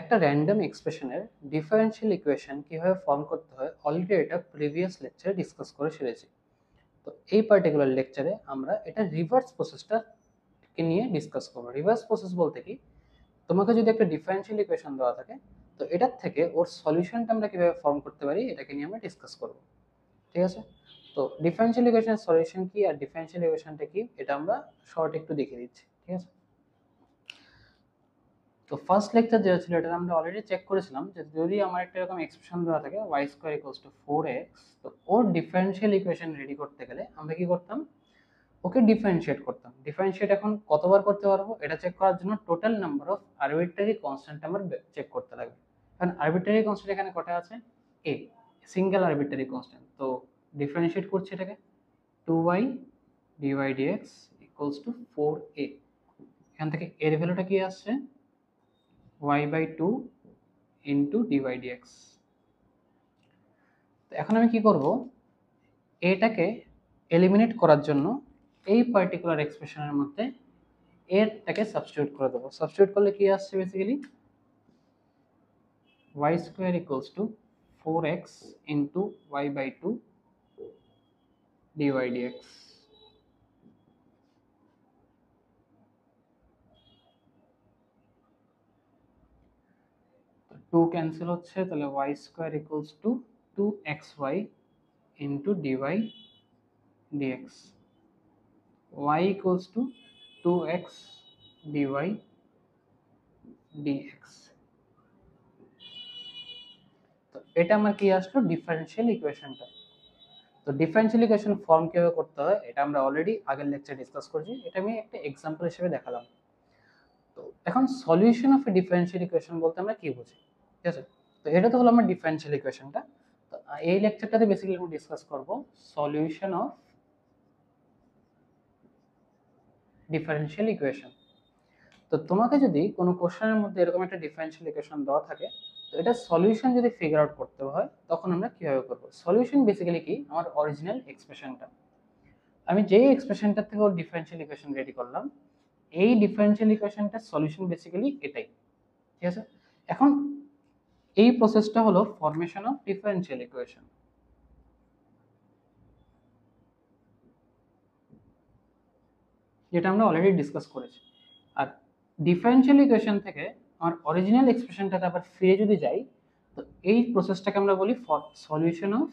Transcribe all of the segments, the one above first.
একটা র্যান্ডম এক্সপ্রেশনের differential equation কিভাবে ফর্ম করতে হয় অলরেডি এটা প্রিভিয়াস লেকচারে ডিসকাস করে সেরেছি। তো এই পার্টিকুলার লেকচারে আমরা এটা রিভার্স প্রসেসটাকে নিয়ে ডিসকাস করবো। রিভার্স প্রসেস বলতে কি, তোমাকে যদি একটা ডিফারেনশিয়াল ইকুয়েশন দেওয়া থাকে, তো এটার থেকে ওর সলিউশনটা আমরা কিভাবে ফর্ম করতে পারি এটাকে নিয়ে আমরা ডিসকাস করব। ঠিক আছে? তো ডিফারেনশিয়াল ইকুয়েশনের সলিউশন কি আর ডিফারেনশিয়াল ইকুয়েশনটা কি এটা আমরা শর্ট একটু দেখে দিচ্ছি। ঠিক আছে? তো ফার্স্ট লেকচার যেটা ছিল এটা আমরা অলরেডি চেক করেছিলাম যে যদি আমার একটা এরকম এক্সপ্রেশন দেওয়া থাকে y square equals to 4x, তো ওর ডিফারেনশিয়াল ইকুয়েশন রেডি করতে গেলে আমরা কি করতাম, ওকে ডিফারেনশিয়েট করতাম। ডিফারেনশিয়েট এখন কতবার করতে পারবো এটা চেক করার জন্য total number of arbitrary constant আমার চেক করতে লাগবে। কারণ আরবিট্রারি কনস্ট্যান্ট এখানে কটা আছে, a, সিঙ্গেল আরবিট্রারি কনস্ট্যান্ট। তো ডিফারেনশিয়েট করছি এটাকে 2y dy dx equals two 4a। এখান থেকে এর ভ্যালুটা কি আসছে, y/2 ইন্টু dy dx। তো এখন আমি কি করব, এটাকে এলিমিনেট করার জন্য এই পার্টিকুলার এক্সপ্রেশনের মধ্যে এরটাকে সাবস্টিটিউট করে দেবো। সাবস্টিটিউট করলে কি আসছে, basically y square equals to 4x into y/2 dy dx। To cancel হচ্ছে, তাহলে y square equals to 2xy into dy dx, y equals to 2x dy dx। তো এটা আমার কি আসলো, ডিফারেনশিয়াল ইকুয়েশনটা। তো ডিফারেনশিয়াল ইকুয়েশন ফর্ম কিভাবে করতে হয় এটা আমরা অলরেডি আগের লেকচারে ডিসকাস করেছি, এটা আমি একটা এক্সাম্পল হিসেবে দেখালাম। তো এখন solution of A differential equation বলতে আমরা কি বুঝি, ঠিক আছে? তো এটা তো হলো আমার ডিফারেনশিয়াল ইকুয়েশনটা। তো এই লেকচারটাতে বেসিক্যালি আমরা ডিসকাস করব সলিউশন অফ ডিফারেনশিয়াল ইকুয়েশন। তো তোমাকে যদি কোনো কোশ্চেনের মধ্যে এরকম একটা ডিফারেনশিয়াল ইকুয়েশন দেওয়া থাকে, তো এটা সলিউশন যদি ফিগার আউট করতে হয় তখন আমরা কিভাবে করব। সলিউশন বেসিক্যালি কি, আমার অরিজিনাল এক্সপ্রেশনটা, আমি যেই এক্সপ্রেশনটার থেকে ওর ডিফারেনশিয়াল ইকুয়েশন রেডি করলাম, এই ডিফারেনশিয়াল ইকুয়েশনটার সলিউশন বেসিক্যালি এটাই। ঠিক আছে? এখন এই প্রসেসটা হলো ফরমেশন অফ ডিফারেনশিয়াল ইকুয়েশন। যেটা আমরা অলরেডি ডিসকাস করেছি। আর ডিফারেনশিয়াল ইকুয়েশন থেকে আমার অরিজিনাল এক্সপ্রেশনটাতে আবার ফিরে যদি যাই, তো এই প্রসেসটাকে আমরা বলি সলিউশন অফ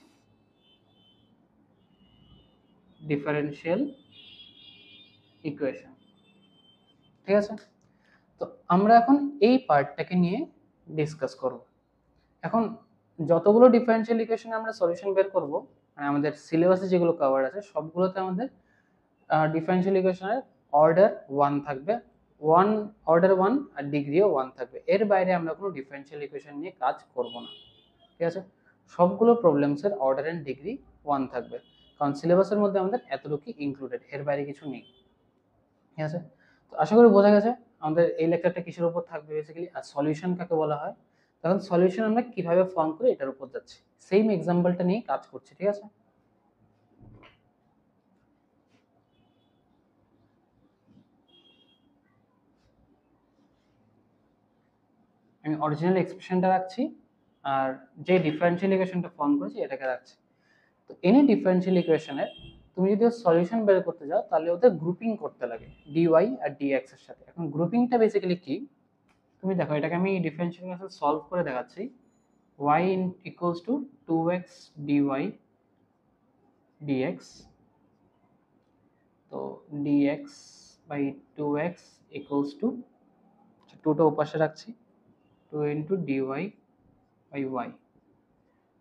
ডিফারেনশিয়াল ইকুয়েশন। ঠিক আছে? তো আমরা এখন এই পার্টটাকে নিয়ে ডিসকাস করব। এখন যতগুলো ডিফারেনশিয়াল ইকুয়েশন আমরা সলিউশন বের করব, মানে আমাদের সিলেবাসে যেগুলো কভার আছে সবগুলোতে আমাদের ডিফারেনশিয়াল ইকুয়েশনের অর্ডার 1 থাকবে, অর্ডার 1 আর ডিগ্রিও 1 থাকবে। এর বাইরে আমরা কোনো ডিফারেনশিয়াল ইকুয়েশন নিয়ে কাজ করব না। ঠিক আছে? সবগুলো প্রবলেমসের অর্ডার এন্ড ডিগ্রি 1 থাকবে, কারণ সিলেবাসের মধ্যে আমাদের এতটুকুই ইনক্লুডেড, এর বাইরে কিছু নেই। ঠিক আছে? তো আশা করি বোঝা গেছে আমাদের এই লেকচারটা কিসের উপর থাকবে বেসিক্যালি, আর সলিউশন কাকে বলা হয়, তখন সলিউশন আমরা কিভাবে ফর্ম করি এটার উপর যাচ্ছি, সেম এক্সাম্পলটা নিয়ে কাজ করছি। ঠিক আছে? আমি অরিজিনাল এক্সপ্রেশনটা রাখছি আর যে ডিফারেনশিয়াল ইকুয়েশনটা ফর্ম করেছি এটাকে রাখছি। তো এনি ডিফারেনশিয়াল ইকুয়েশনের তুমি যদি সলিউশন বের করতে যাও তাহলে ওদের গ্রুপিং করতে লাগে dy আর dx এর সাথে। এখন গ্রুপিংটা বেসিক্যালি কি, তুমি দেখো এটাকে আমি ডিফারেনশিয়াল ইকুয়েশন সলভ করে দেখাচ্ছি। y equals to 2x dy dx, তো dx by 2x equals to, 2টা ওপাশে রাখছি, 2 ইন্টু dy বাই y।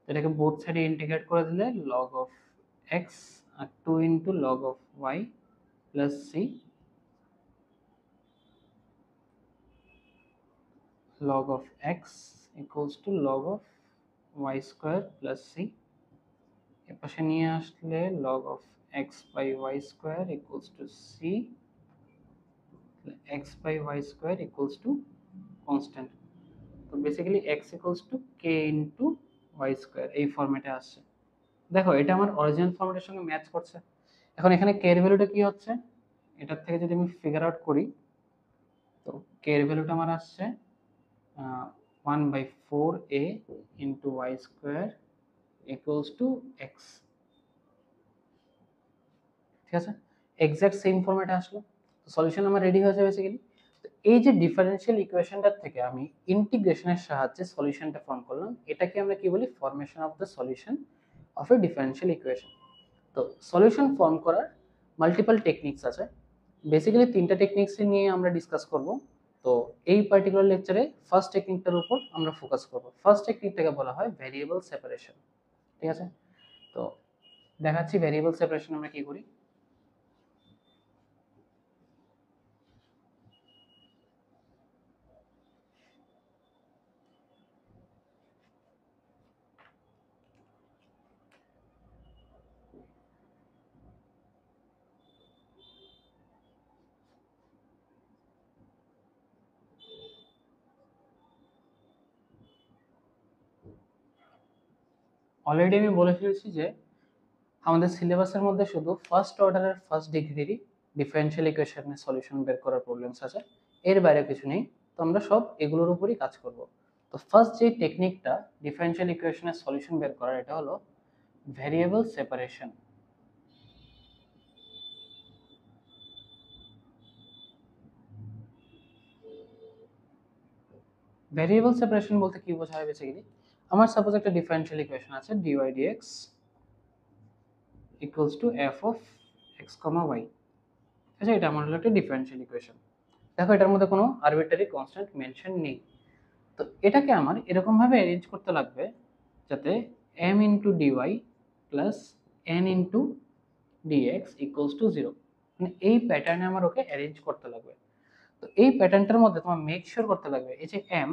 এটাকে বোথ সাইডে ইন্টিগ্রেট করে দিলে log অফ x আর 2 into log of y plus c log of x equals to log of y square plus c। এর পাশে নিয়ে আসলে log of x by y square equals to c, x by y square equals to constant। তো basically x equals to k into y square এই ফরম্যাটে আসছে। দেখো এটা আমার অরিজিনাল ফরম্যাটের সঙ্গে ম্যাচ করছে। এখন এখানে k এর ভ্যালুটা কি হচ্ছে, এটার থেকে যদি আমি ফিগার আউট করি, তো k এর ভ্যালুটা আমার আসছে 1/4a into y square equals to x, ঠিক আছে, এক্সাক্ট সেম ফরম্যাটে আসলো। সলিউশন আমার রেডি হয়ে যাবে বেসিক্যালি। এই যে ডিফারেনশিয়াল ইকুয়েশনটার থেকে আমি ইন্টিগ্রেশনের সাহায্যে সলিউশনটা ফর্ম করলাম, এটাকে আমরা কি বলি? Formation of the solution of A differential equation. তো সলিউশন ফর্ম করার মাল্টিপল টেকনিক্স আছে, বেসিক্যালি তিনটা টেকনিক্স নিয়ে আমরা ডিসকাস করব। তো এই পার্টিকুলার লেকচারে ফার্স্ট টেকনিকটার উপর আমরা ফোকাস করব। ফার্স্ট টেকনিকটাকে বলা হয় ভ্যারিয়েবল সেপারেশন, ঠিক আছে। তো দেখাচ্ছি ভ্যারিয়েবল সেপারেশন আমরা কি করি। অলরেডি আমি বলে ফেলেছি যে আমাদের সিলেবাসের মধ্যে শুধু ফার্স্ট অর্ডারের ফার্স্ট ডিগ্রিরই ডিফারেনশিয়াল ইকুয়েশনের সলিউশন বের করার প্রবলেমস আছে, এর বাইরে কিছু নেই। তো আমরা সব এগুলোর উপরই কাজ করব। তো ফার্স্ট যে টেকনিকটা ডিফারেনশিয়াল ইকুয়েশনের সলিউশন বের করার, এটা হলো ভ্যারিয়েবল সেপারেশন। ভ্যারিয়েবল সেপারেশন বলতে কি বোঝায় বেসিক্যালি? আমার সাপোজ একটা ডিফারেনশিয়াল ইকুয়েশন আছে dy dx equals to f of x, y। আচ্ছা, এটা আমার হলো একটা ডিফারেনশিয়াল ইকুয়েশন। দেখো এটার মধ্যে কোনো আরবিট্রারি কনস্ট্যান্ট মেনশন নেই। তো এটাকে আমার এরকম ভাবে অ্যারেঞ্জ করতে লাগবে যাতে m into dy plus n into dx equals to 0, মানে এই প্যাটার্নে আমার ওকে অ্যারেঞ্জ করতে লাগবে। তো এই প্যাটার্নটার মধ্যে তোমার মেক শিওর করতে লাগবে এই যে m,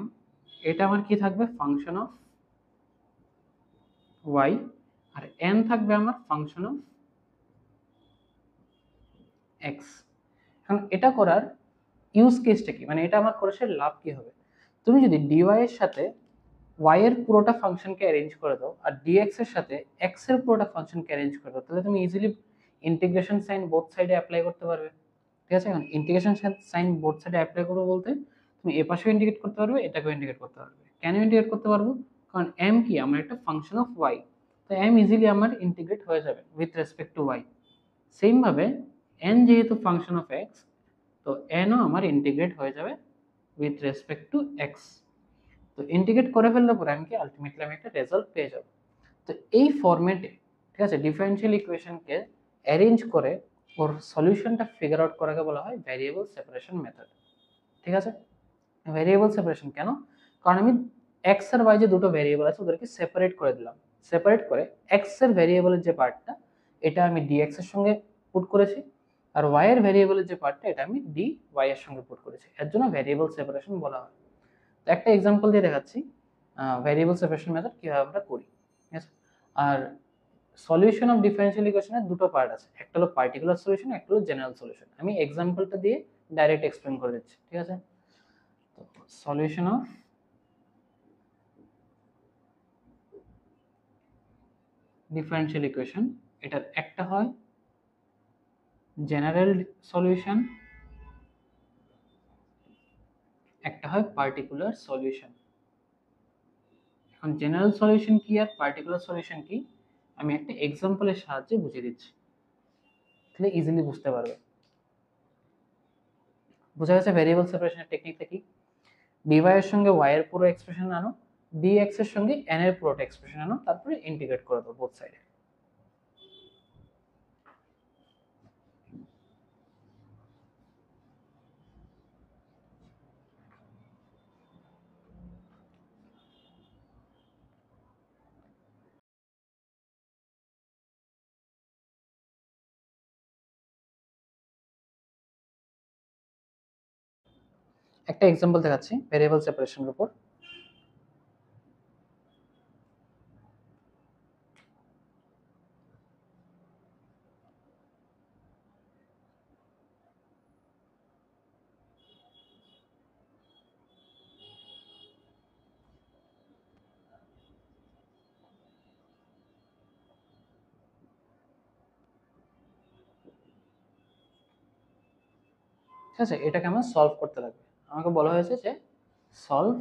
এটা আমার কি থাকবে? ফাংশন অফ y, আর n থাকবে আমার ফাংশন অফ x। এখন এটা করার ইউজ কেসটা কি, মানে এটা আমার করে লাভ কি হবে? তুমি যদি dy এর সাথে y এর পুরোটা ফাংশনকে অ্যারেঞ্জ করে দাও আর dx এর সাথে x এর পুরোটা ফাংশনকে অ্যারেঞ্জ করে দাও, তাহলে তুমি ইজিলি ইন্টিগ্রেশন সাইন বোথ সাইডে অ্যাপ্লাই করতে পারবে, ঠিক আছে। এখন ইন্টিগ্রেশন সাইন বোথ সাইডে অ্যাপ্লাই করবো বলতে তুমি এ পাশেও ইন্টিগ্রেট করতে পারবে, এটাকেও ইন্টিগ্রেট করতে পারবে। কেন ইন্টিগ্রেট করতে পারবো? কারণ m কি, আমার একটা ফাংশন অফ y, তো m ইজিলি আমার ইন্টিগ্রেট হয়ে যাবে with respect two y। Same ভাবে n যেহেতু ফাংশন অফ x, তো n ও আমার ইন্টিগ্রেট হয়ে যাবে উইথ রেসপেক্ট টু x। তো ইন্টিগ্রেট করে ফেললে পরে আমি কি আলটিমেটলি আমি একটা রেজাল্ট পেয়ে যাব। তো এই ফরম্যাটে, ঠিক আছে, ডিফারেনশিয়াল ইকুয়েশনকে অ্যারেঞ্জ করে ওর সলিউশনটা ফিগার আউট করাকে বলা হয় ভ্যারিয়েবল সেপারেশন মেথড, ঠিক আছে। ভ্যারিয়েবল সেপারেশন কেন? কারণ আমি এক্স আর ওয়াই যে দুটো ভ্যারিয়েবল আছে ওদেরকে সেপারেট করে দিলাম। সেপারেট করে এক্স এর ভ্যারিয়েবলের যে পার্টটা, এটা আমি ডিএক্স এর সঙ্গে পুট করেছি, আর ওয়াই এর ভ্যারিয়েবলের যে পার্টটা, এটা আমি ডি ওয়াই এর সঙ্গে পুট করেছি। এর জন্য ভ্যারিয়েবল সেপারেশন বলা হয়। তো একটা এক্সাম্পল দিয়ে দেখাচ্ছি ভ্যারিয়েবল সেপারেশন মেথড কিভাবে আমরা করি, ঠিক আছে। আর সলিউশন অফ ডিফারেনশিয়াল ইকুয়েশনের দুটো পার্ট আছে, একটা হলো পার্টিকুলার সলিউশন, একটা হলো জেনারেল সলিউশন। আমি এক্সাম্পলটা দিয়ে ডাইরেক্ট এক্সপ্লেন করে দিচ্ছি, ঠিক আছে। তো সলিউশন অফ ডিফারেনশিয়াল ইকুয়েশন, এটার একটা হয় জেনারেল সলিউশন, একটা হয় পার্টিকুলার সলিউশন। এখন জেনারেল সলিউশন কি আর পার্টিকুলার সলিউশন কি, আমি একটা এক্সাম্পলের সাহায্যে বুঝিয়ে দিচ্ছি, তাহলে ইজিলি বুঝতে পারবে। বোঝা গেছে ভ্যারিয়েবল সেপারেশনের টেকনিকটা কি? dy এর সঙ্গে y এর পুরো এক্সপ্রেশন আনো, dx এর সঙ্গে n এর পুরোটা এক্সপ্রেশন আনো, তারপরে ইন্টিগ্রেট করে দাও বোথ সাইডে। একটা এক্সাম্পল দেখাচ্ছি ভ্যারিয়েবল সেপারেশনের উপর। ঠিক আছে, এটাকে আমার সলভ করতে লাগবে। আমাকে বলা হয়েছে যে সলভ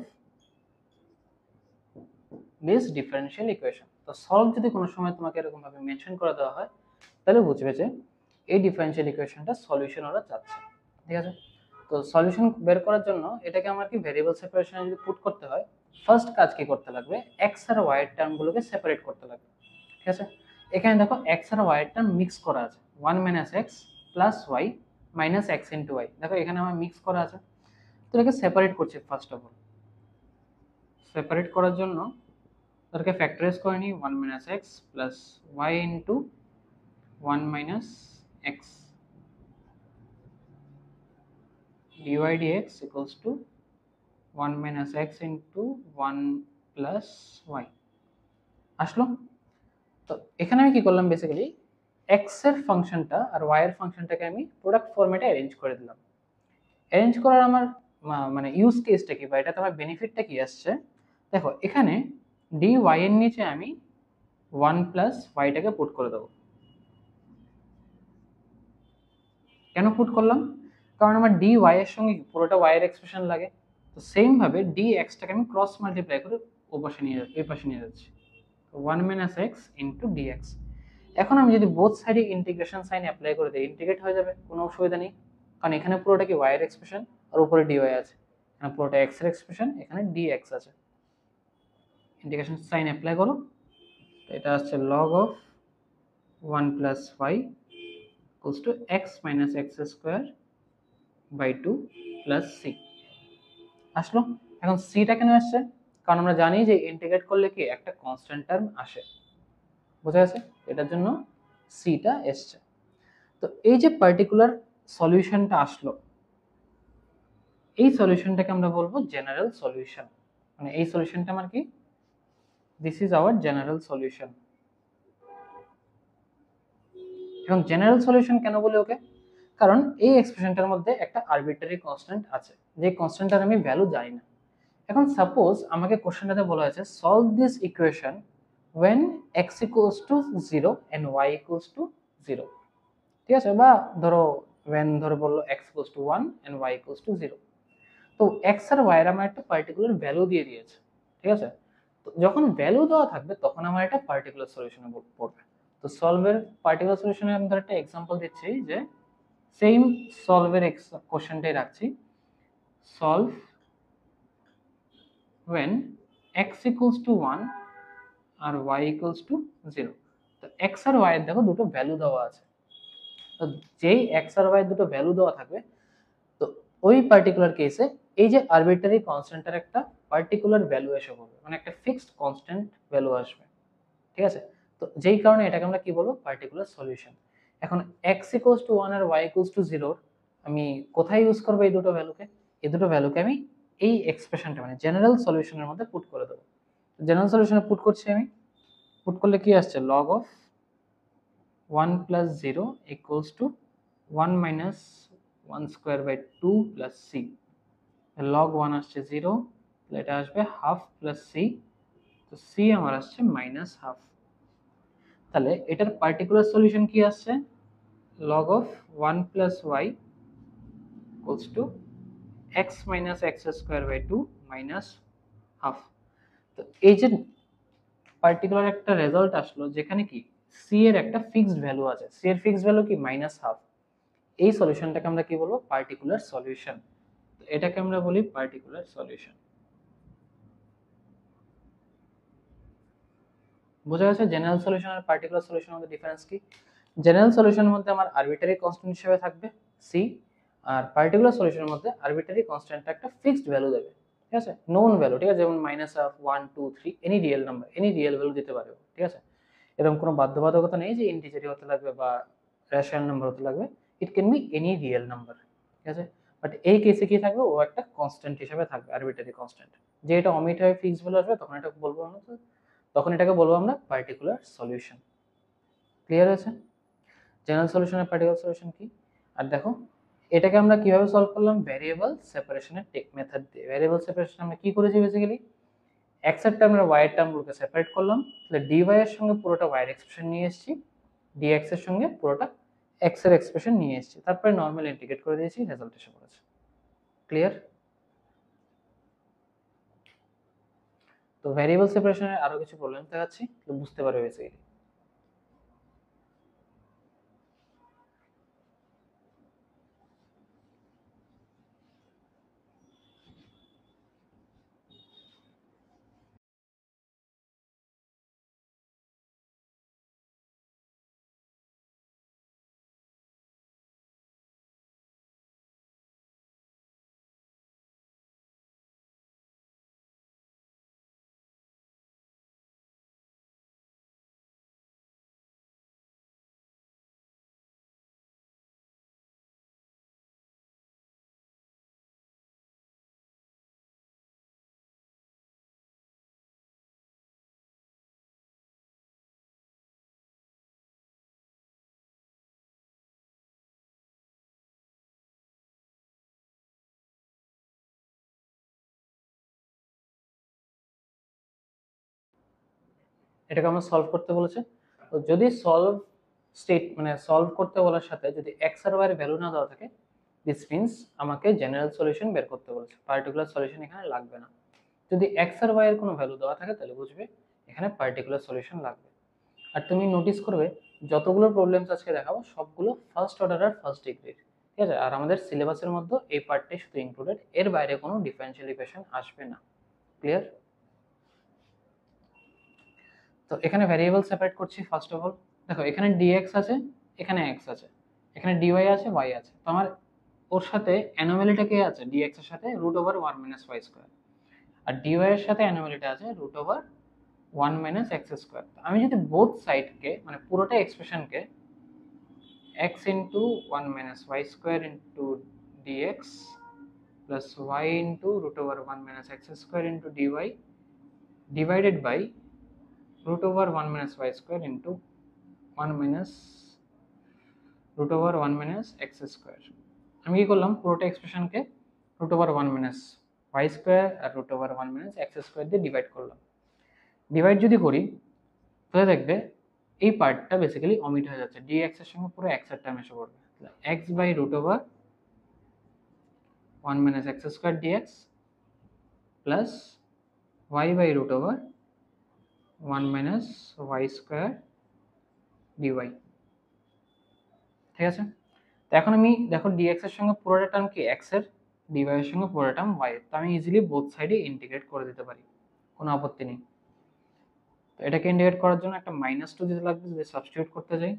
দিস ডিফারেনশিয়াল ইকুয়েশন। তো সলভ যদি কোনো সময় তোমাকে এরকম ভাবে মেনশন করে দেওয়া হয় তাহলে বুঝবে যে এই ডিফারেনশিয়াল ইকুয়েশনটা সলিউশন ওরা চাচ্ছে, ঠিক আছে। তো সলিউশন বের করার জন্য এটাকে আমার কি ভেরিয়েবল সেপারেশনে যদি পুট করতে হয়, ফার্স্ট কাজ কি করতে লাগবে, এক্স আর ওয়াই এর টার্মগুলোকে সেপারেট করতে লাগবে, ঠিক আছে। এখানে দেখো এক্স আর ওয়াই এর টার্ম মিক্স করা আছে, 1 minus x plus y minus x into y, দেখো এখানে আমার মিক্স করা আছে। তো এটাকে সেপারেট করছি ফার্স্ট অফ অল। সেপারেট করার জন্য তাদেরকে ফ্যাক্টরাইজ করে নিই, 1 minus x plus y into 1 minus x dy dx equals to 1 minus x into 1 plus y আসলো। তো এখানে আমি কি করলাম, বেসিক্যালি x এর ফাংশনটা আর y এর ফাংশনটাকে আমি প্রোডাক্ট ফরম্যাটে অ্যারেঞ্জ করে দিলাম। অ্যারেঞ্জ করার আমার মানে ইউজ কেসটা কি বা এটাতে আমার বেনিফিটটা কি আসছে, দেখো এখানে dy এর নিচে আমি 1 প্লাস ওয়াইটাকে পুট করে দেবো। কেন পুট করলাম, কারণ আমার dy এর সঙ্গে পুরোটা y এর এক্সপ্রেশন লাগে। তো সেম ভাবে dx টাকে আমি ক্রস মাল্টিপ্লাই করে এই পাশে নিয়ে যাচ্ছি, 1 মাইনাস এক্স ইন্টু ডিএক্স। এখন আমি যদি বোথ সাইডে ইন্টিগ্রেশন সাইন অ্যাপ্লাই করে দিই, ইন্টিগ্রেট হয়ে যাবে, কোনো অসুবিধা নেই, কারণ এখানে পুরোটা কি y এর এক্সপ্রেশন আর উপরে dy আছে, এখানে পুরোটা x এর এক্সপ্রেশন, এখানে dx আছে। ইন্টিগ্রেশন সাইন অ্যাপ্লাই করো, এটা আসছে log of 1 plus y equals to x minus x square by 2 plus c আসলো। এখন সিটা কেন আসছে, কারণ আমরা জানি যে ইন্টিগ্রেট করলে কি একটা কনস্ট্যান্ট টার্ম আসে, বোঝা গেছে, এটার জন্য সিটা এসছে। তো এই যে পার্টিকুলার সলিউশনটা আসলো, এই সলিউশনটাকে আমরা বলবো জেনারেল সলিউশন, মানে এই সলিউশনটা আমার কি, this is our general solution. এবং জেনারেল সলিউশন কেন বলি ওকে, কারণ এই এক্সপ্রেশনটার মধ্যে একটা আরবিট্রারি কনস্ট্যান্ট আছে, যে কনস্ট্যান্টটার আমি ভ্যালু জানি না। এখন সাপোজ আমাকে কোশ্চেনটাতে বলা হয়েছে solve this equation when x equals to 0 and y equals to 0, ঠিক আছে, বা ধরো when ধরো বললো x equals to 1 and y equals to 0। তো x আর y এর আমার একটা পার্টিকুলার ভ্যালু দিয়ে দিয়েছে, ঠিক আছে। তো যখন ভ্যালু দেওয়া থাকবে তখন আমার একটা পার্টিকুলার সলিউশনে পড়বে। তো সলভের পার্টিকুলার সলিউশনে আমি ধর একটা এক্সাম্পল দিচ্ছি, যে সেম সলভের কোশ্চেনটাই রাখছি, solve when x equals to 1 আর y equals to 0। তো x আর y এর দেখো দুটো ভ্যালু দেওয়া আছে, তো যেই x আর y এর দুটো ভ্যালু দেওয়া থাকবে, তো ওই পার্টিকুলার কেসে এই যে আরবিট্রারি কনস্ট্যান্টের একটা পার্টিকুলার ভ্যালু এসে পড়বে, মানে একটা ফিক্সড কনস্ট্যান্ট ভ্যালু আসবে, ঠিক আছে। তো যেই কারণে এটাকে আমরা কি বলবো, পার্টিকুলার সলিউশন। এখন x equals to 1 আর y equals to 0 আমি কোথায় ইউজ করব, এই দুটো ভ্যালুকে, এই দুটো ভ্যালুকে আমি এই এক্সপ্রেশনটা মানে জেনারেল সলিউশনের মধ্যে পুট করে দেবো। জেনারেল সলিউশনে পুট করছি আমি, পুট করলে কি আসছে, log of 1 plus 0 equals to 1 minus 1 square by 2 plus c, log 1 আসছে 0, তাহলে এটা আসবে হাফ প্লাস c, তো c আমার আসছে মাইনাস হাফ। তাহলে এটার পার্টিকুলার সলিউশন কি আসছে, log of 1 plus y equals to x minus x square by 2 minus half. তো এই যে পার্টিকুলার একটা রেজাল্ট আসলো যেখানে কি c এর একটা ফিক্সড ভ্যালু আছে, c এর ফিক্সড ভ্যালু কি মাইনাস হাফ, এই সলিউশনটাকে আমরা কি বলবো, পার্টিকুলার সলিউশন। এটাকে আমরা বলি পার্টিকুলার সলিউশন। বোঝা গেছে জেনারেল সলিউশন আর পার্টিকুলার সলিউশনের মধ্যে ডিফারেন্স কি। জেনারেল সলিউশনের মধ্যে আমার আরবিট্রারি কনস্ট্যান্ট হিসেবে থাকবে সি, আর পার্টিকুলার সলিউশনের মধ্যে আরবিট্রারি কনস্ট্যান্টটা একটা ফিক্সড ভ্যালু দেবে, ঠিক আছে, নোন ভ্যালু, ঠিক আছে, যেমন minus of 1 2 3 any real number, any real value দিতে পারে, ঠিক আছে। এরকম কোনো বাধ্যবাধকতা নেই যে ইন্টিজারই হতে লাগবে বা রেশনাল নাম্বার হতে লাগবে, it can be any real number, ঠিক আছে। বাট এই কেসে কি থাকবে, ও একটা কনস্ট্যান্ট হিসেবে থাকবে, আরবিট্রারি কনস্ট্যান্ট। যে এটা অমিট হয়ে ফিক্সড ভ্যালু আসবে তখন এটাকে বলবো আমরা, তখন এটাকে বলবো আমরা পার্টিকুলার সলিউশন। ক্লিয়ার আছে জেনারেল সলিউশন আর পার্টিকুলার সলিউশন কি। আর দেখো এটাকে আমরা কিভাবে সলভ করলাম, ভ্যারিয়েবল সেপারেশনের মেথড দিয়ে। ভ্যারিয়েবল সেপারেশন আমরা কি করেছি, বেসিক্যালি x এর টার্ম আর y এর টার্মগুলোকে সেপারেট করলাম, তাহলে dy এর সঙ্গে পুরোটা y এর এক্সপ্রেশন নিয়ে এসেছি, dx এর সঙ্গে পুরোটা x এর এক্সপ্রেশন নিয়ে এসেছি, তারপরে নরমাল ইন্টিগ্রেট করে দিয়েছি, রেজাল্ট এসে পড়েছে। ক্লিয়ার। তো তো ভ্যারিয়েবল সেপারেশনের আরো কিছু প্রবলেম দেখাচ্ছি, তো বুঝতে পারবে বেসিক্যালি। এটাকে আমরা সলভ করতে বলেছে। তো যদি সলভ করতে বলার সাথে যদি এক্স আর ওয়াই এর ভ্যালু না দেওয়া থাকে, দিস মিন্স আমাকে জেনারেল সলিউশন বের করতে বলেছে, পার্টিকুলার সলিউশন এখানে লাগবে না। যদি এক্স আর ওয়াই এর কোনো ভ্যালু দেওয়া থাকে তাহলে বুঝবে এখানে পার্টিকুলার সলিউশন লাগবে। আর তুমি নোটিস করবে যতগুলো প্রবলেমস আজকে দেখাবো সবগুলো ফার্স্ট অর্ডার আর ফার্স্ট ডিগ্রির, ঠিক আছে? আর আমাদের সিলেবাসের মধ্যে এই পার্টটাই শুধু ইনক্লুডেড, এর বাইরে কোনো ডিফারেনশিয়াল ইকুয়েশন আসবে না। ক্লিয়ার? তো এখানে ভ্যারিয়েবল সেপারেট করছি ফার্স্ট অফ অল। দেখো এখানে dx আছে, এখানে x আছে, এখানে dy আছে, y আছে। তো আমার ওর সাথে অ্যানোমালিটা কে আছে? dx এর সাথে √1 - y², আর dy এর সাথে অ্যানোমালিটা আছে √1 - x²। আমি যদি বোথ সাইডকে মানে পুরোটা এক্সপ্রেশনকে x * 1 - y² * dx plus y * √1 - x² * dy divided by √1 - y² into 1 minus √1 - x²। আমি কি করলাম? পুরোটা এক্সপ্রেশনকে √1 - y² আর √1 - x² দিয়ে ডিভাইড করলাম। ডিভাইড যদি করি তাহলে দেখবে এই পার্টটা বেসিক্যালি অমিট হয়ে যাচ্ছে, dx এর সঙ্গে পুরো x এর টার্ম এসে পড়বে। x by √1 - x² dx plus y by √1 - y² dy। ঠিক আছে? তো এখন আমি দেখো dx এর সঙ্গে পুরোটা টার্ম কি x এর, dy এর সঙ্গে পুরোটা টার্ম y এর। তো আমি ইজিলি বোথ সাইডে ইন্টিগ্রেট করে দিতে পারি, কোনো আপত্তি নেই। তো এটাকে ইন্টিগ্রেট করার জন্য একটা -2 দিতে লাগবে যদি সাবস্টিটিউট করতে যাই।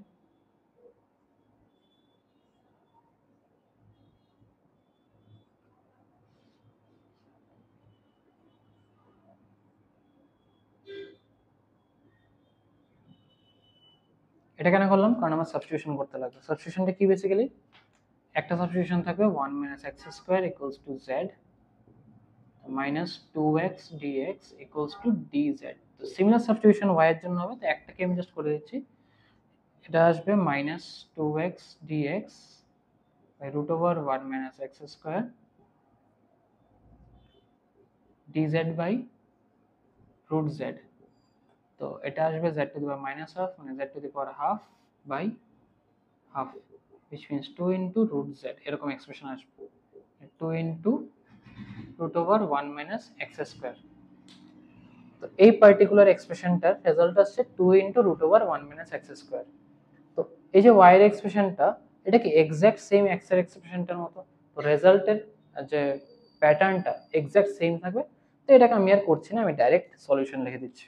এটা কেন করলাম? কারণ আমার সাবস্টিটিউশন করতে লাগবে। সাবস্টিটিউশনটা কি বেসিক্যালি? একটা সাবস্টিটিউশন থাকবে 1 - x² = z minus 2x dx equals to dz। তো সিমিলার সাবস্টিটিউশন y এর জন্য হবে, তো একটাকে আমি জাস্ট করে দিচ্ছি। এটা আসবে -2x dx by √1 - x² dz by √z। তো এটা আসবে z to the power -half মানে z to the power half by half, which means 2 into √z, এরকম এক্সপ্রেশন আসবে 2 into √1 - x²। তো এই পার্টিকুলার এক্সপ্রেশনটার রেজাল্ট আসছে 2 into √1 - x²। তো এই যে y এর এক্সপ্রেশনটা, এটা কি এক্স্যাক্ট সেম x এর এক্সপ্রেশনটার মতো? তো রেজাল্টের যে প্যাটার্নটা এক্স্যাক্ট সেম থাকবে। তো এটাকে আমি আর করছি না, আমি ডাইরেক্ট সলিউশন লিখে দিচ্ছি।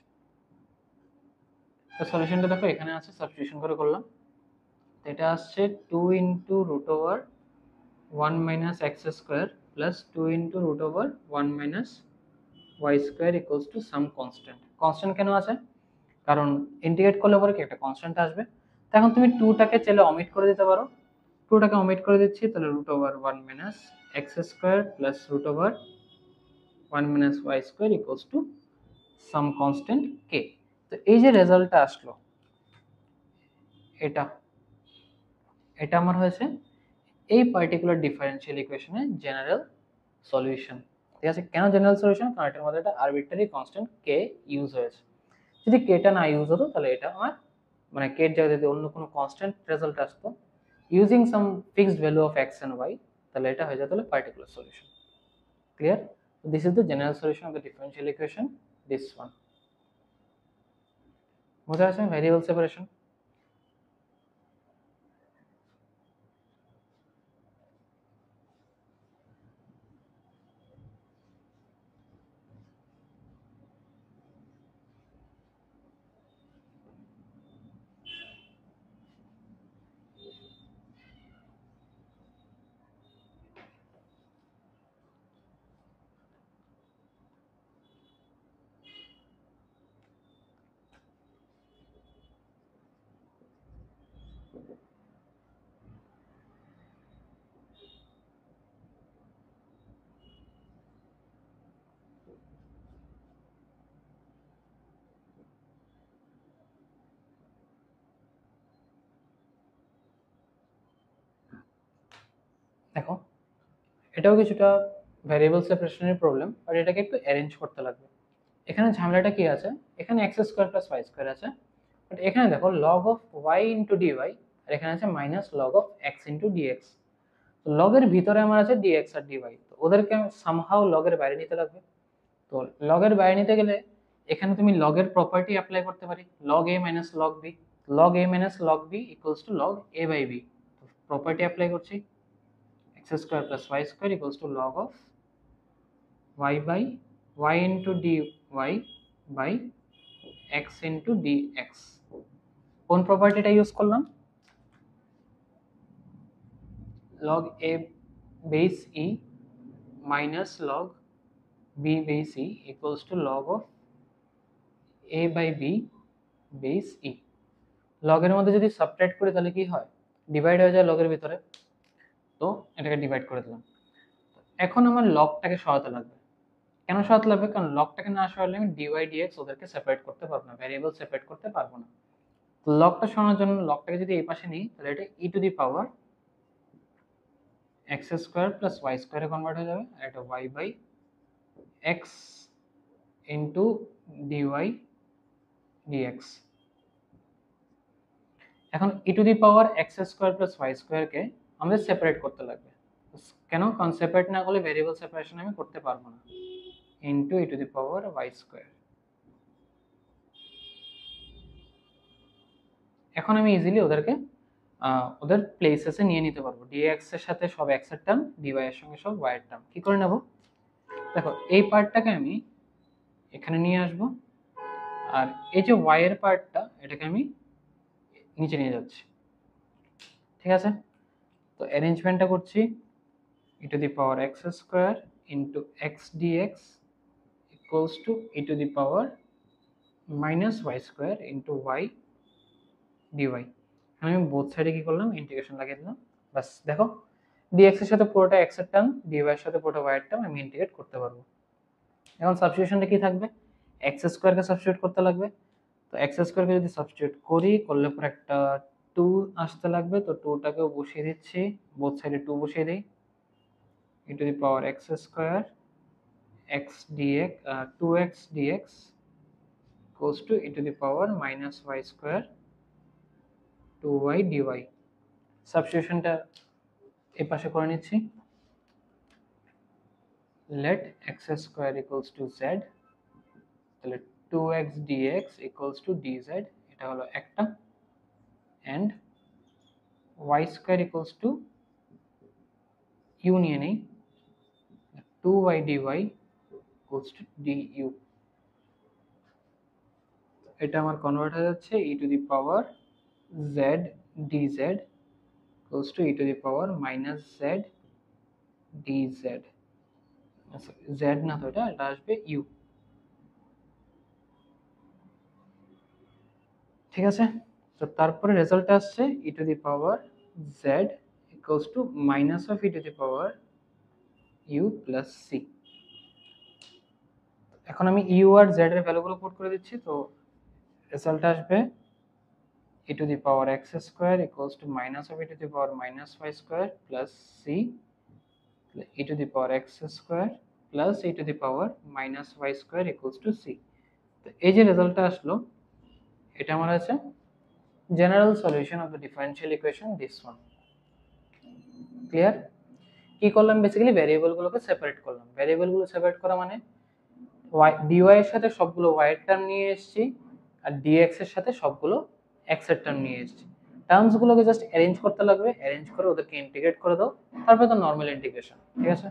তো সলিউশনটা দেখো এখানে আছে, সাবস্টিটিউশন করে করলাম। তো এটা আসছে 2 into √1 - x² plus 2 into √1 - y² equals to some constant। Constant কেন আছে? কারণ ইন্টিগ্রেট করলে পরে কি একটা কনস্ট্যান্ট আসবে। তো এখন তুমি 2টাকে চাইলে অমিট করে দিতে পারো। 2টাকে অমিট করে দিচ্ছি, তাহলে √1 - x² plus √1 - y² equals to some constant k। তো এই যে রেজাল্টটা আসলো, এটা এটা আমার হয়েছে এই পার্টিকুলার ডিফারেনশিয়াল ইকুয়েশনের জেনারেল সলিউশন। ঠিক আছে? কেন জেনারেল সলিউশন? কারণ এটার মধ্যে একটা আরবিট্রারি কনস্ট্যান্ট কে ইউজ হয়েছে। যদি কেটা না ইউজ হতো তাহলে এটা আমার মানে কে এর জায়গায় যদি অন্য কোনো কনস্ট্যান্ট রেজাল্ট আসতো using some fixed value of x and y, তাহলে এটা হয়ে যেত particular solution. Clear? This is the general solution of the differential equation, this one. বোঝা যাচ্ছে ভ্যারিয়েবল সেপারেশন? দেখো এটাও কিছুটা ভ্যারিয়েবল সেপারেশনের প্রবলেম, আর এটাকে একটু অ্যারেঞ্জ করতে লাগবে। এখানে ঝামেলাটা কি আছে, এখানে x square plus y square আছে, বাট এখানে দেখো log of y into dy, আর এখানে আছে minus log of x into dx. লগের ভিতরে আমার আছে ডিএক্স আর ডিওয়াই, তো ওদেরকে সামহাও লগের বাইরে নিতে লাগবে। তো লগের বাইরে নিতে গেলে এখানে তুমি লগের প্রপার্টি অ্যাপ্লাই করতে পারি, log a minus log b, log a minus log b equals to log a by b. Property apply করছি, x square plus y square equals to log of y by y into dy by x into dx। কোন প্রপার্টিটা use করলাম? log a base e minus log b base e equals to log of a by b base e। লগের মধ্যে যদি subtract করি তাহলে কি হয়, divide হয়ে যায় লগের ভিতরে, তো এটাকে ডিভাইড করে দিলাম। এখন আমার লগটাকে সরাতে লাগবে। কেন সরাতে লাগবে? কারণ লগটাকে না সরালে আমি ডিওয়াই ডিএক্স ওদেরকে সেপারেট করতে পারবো না, ভ্যারিয়েবল সেপারেট করতে পারবো না। তো লগটা সরানোর জন্য লগটাকে যদি এই পাশে নিই তাহলে এটা e to the power x square plus y স্কোয়ারে কনভার্ট হয়ে যাবে, আর এটা y by x into dy dx. এখন e to the power x square plus y স্কোয়ারকে আমাদের সেপারেট করতে লাগবে। কেন? কারণ সেপারেট না করলে ভ্যারিয়েবল সেপারেশন আমি করতে পারবো না। Into e to the power y square. এখন আমি ইজিলি ওদেরকে ওদের প্লেসেসে নিয়ে নিতে পারবো, ডিএক্স এর সাথে সব এক্স এর টার্ম, ডিওয়াই এর সঙ্গে সব ওয়াই এর টার্ম। কি করে নেব? দেখো এই পার্টটাকে আমি এখানে নিয়ে আসব, আর এই যে ওয়াই এর পার্টটা এটাকে আমি নিচে নিয়ে যাচ্ছি। ঠিক আছে, তো অ্যারেঞ্জমেন্টটা করছি, e to the power x square into x dx equals to e to the power minus y square into y dy. আমি বোথ সাইডে কি করলাম, ইন্টিগ্রেশন লাগিয়ে দিলাম। বাস দেখো ডিএক্স এর সাথে পুরোটা এক্স এর টার্ম, ডিওয়াই এর সাথে পুরোটা ওয়াই এর টার্ম আমি ইন্টিগ্রেট করতে পারবো। এখন সাবস্টিটিউশনটা কি থাকবে, এক্স স্কোয়ারকে সাবস্টিটিউট করতে লাগবে। তো এক্স স্কোয়ারকে যদি সাবস্টিটিউট করি করলে পরে একটা 2 আসতে লাগবে, তো 2টাকেও বসিয়ে দিচ্ছি, বোথ সাইডে 2 বসিয়ে দিই, e to the power x square x dx 2x dx equals to e to the power minus y square 2y dy। সাবস্টিটিউশনটা এই পাশে করে নিচ্ছি, let x square equals to z, তাহলে 2x dx equals two dz, এটা হলো একটা, and y square equals two u নিয়ে নেই, 2y dy equals two du। এটা আমার কনভার্ট হয়ে যাচ্ছে e to the power z dz equals to e to the power minus z dz। z না, তো এটা আসবে u। ঠিক আছে, তো তারপরে রেজাল্ট আসছে e to the power z equals to minus of e to the power u plus c। এখন আমি u আর z এর ভ্যালুগুলো পুট করে দিচ্ছি, তো রেজাল্ট আসবে e to the power x square equals to minus of e to the power minus y square plus c, e to the power x square plus e to the power minus y square equals to c। তো এই যে রেজাল্টটা আসলো এটা আমার আছে general solution of the differential equation, this one. Clear? কি করলাম, বেসিক্যালি ভ্যারিয়েবল গুলোকে সেপারেট করলাম। ভ্যারিয়েবল গুলো সেপারেট করা মানে dy এর সাথে সবগুলো y এর টার্ম নিয়ে এসেছি, আর dx এর সাথে সবগুলো x এর টার্ম নিয়ে এসেছি। টার্মস গুলোকে জাস্ট অ্যারেঞ্জ করতে লাগবে, অ্যারেঞ্জ করে ওদেরকে ইন্টিগ্রেট করে দাও, তারপরে তো নরমাল ইন্টিগ্রেশন। ঠিক আছে?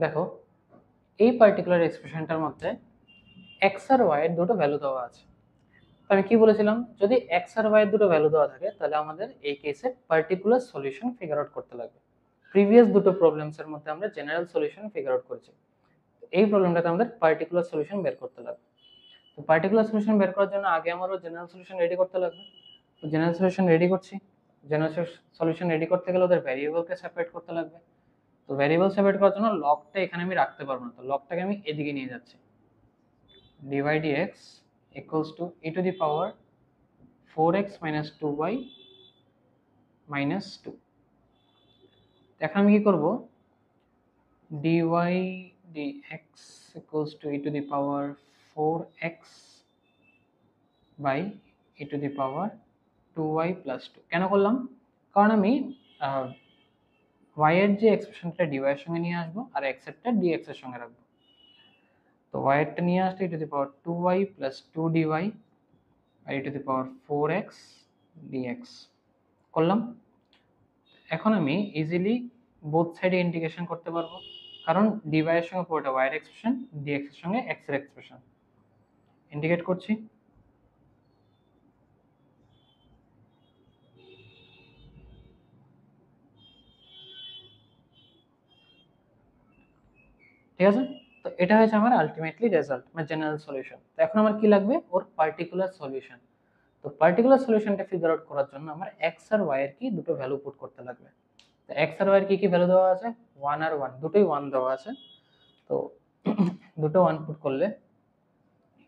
দেখো, এই পার্টিকুলার এক্সপ্রেশনটার মধ্যে x আর y এর দুটো ভ্যালু দেওয়া আছে। তো আমি কি বলেছিলাম, যদি x আর y এর দুটো ভ্যালু দেওয়া থাকে তাহলে আমাদের এই কেসে পার্টিকুলার সলিউশন ফিগার আউট করতে লাগবে। প্রিভিয়াস দুটো প্রবলেমস এর মধ্যে আমরা জেনারেল সলিউশন ফিগার আউট করেছি, এই প্রবলেমটাতে আমাদের পার্টিকুলার সলিউশন বের করতে লাগবে। তো পার্টিকুলার সলিউশন বের করার জন্য আগে আমারও জেনারেল সলিউশন রেডি করতে লাগবে। তো জেনারেল সলিউশন রেডি করছি। জেনারেল সলিউশন রেডি করতে গেলে ওদের ভ্যারিয়েবলকে সেপারেট করতে লাগবে। তো ভ্যারিয়েবল সেপারেট করার জন্য লগটা এখানে আমি রাখতে পারবো না, তো লগটাকে আমি এদিকে নিয়ে যাচ্ছি। dy dx equals to e to the power 4x minus 2y minus 2। এখন আমি কি করব, dy dx equals to e to the power 4x by e to the power 2y plus 2 কেন করলাম, কারণ আমি y এর যে এক্সপ্রেশনটা dy এর সঙ্গে নিয়ে আসবো আর x এরটা dx এর সঙ্গে রাখবো। তো y এরটা নিয়ে আসলে e to the power 2y plus 2 dy R e to the power 4x dx করলাম। এখন আমি ইজিলি বোথ সাইডে ইন্টিগ্রেশন করতে পারবো, কারণ dy এর সঙ্গে পুরোটা y এর এক্সপ্রেশন, dx এর সঙ্গে x এর এক্সপ্রেশন। ইন্টিগ্রেট করছি। ঠিক আছে? তো এটা হয়েছে আমার আলটিমেটলি রেজাল্ট, মানে জেনারেল সলিউশন। তো এখন আমার কি লাগবে, ওর পার্টিকুলার সলিউশন। তো পার্টিকুলার সলিউশনটা ফিগার আউট করার জন্য আমার x আর y এর কি দুটো ভ্যালু পুট করতে লাগবে। তো x আর y এর কি কি ভ্যালু দেওয়া আছে, 1 আর 1 দুটোই 1 দেওয়া আছে। তো দুটো 1 পুট করলে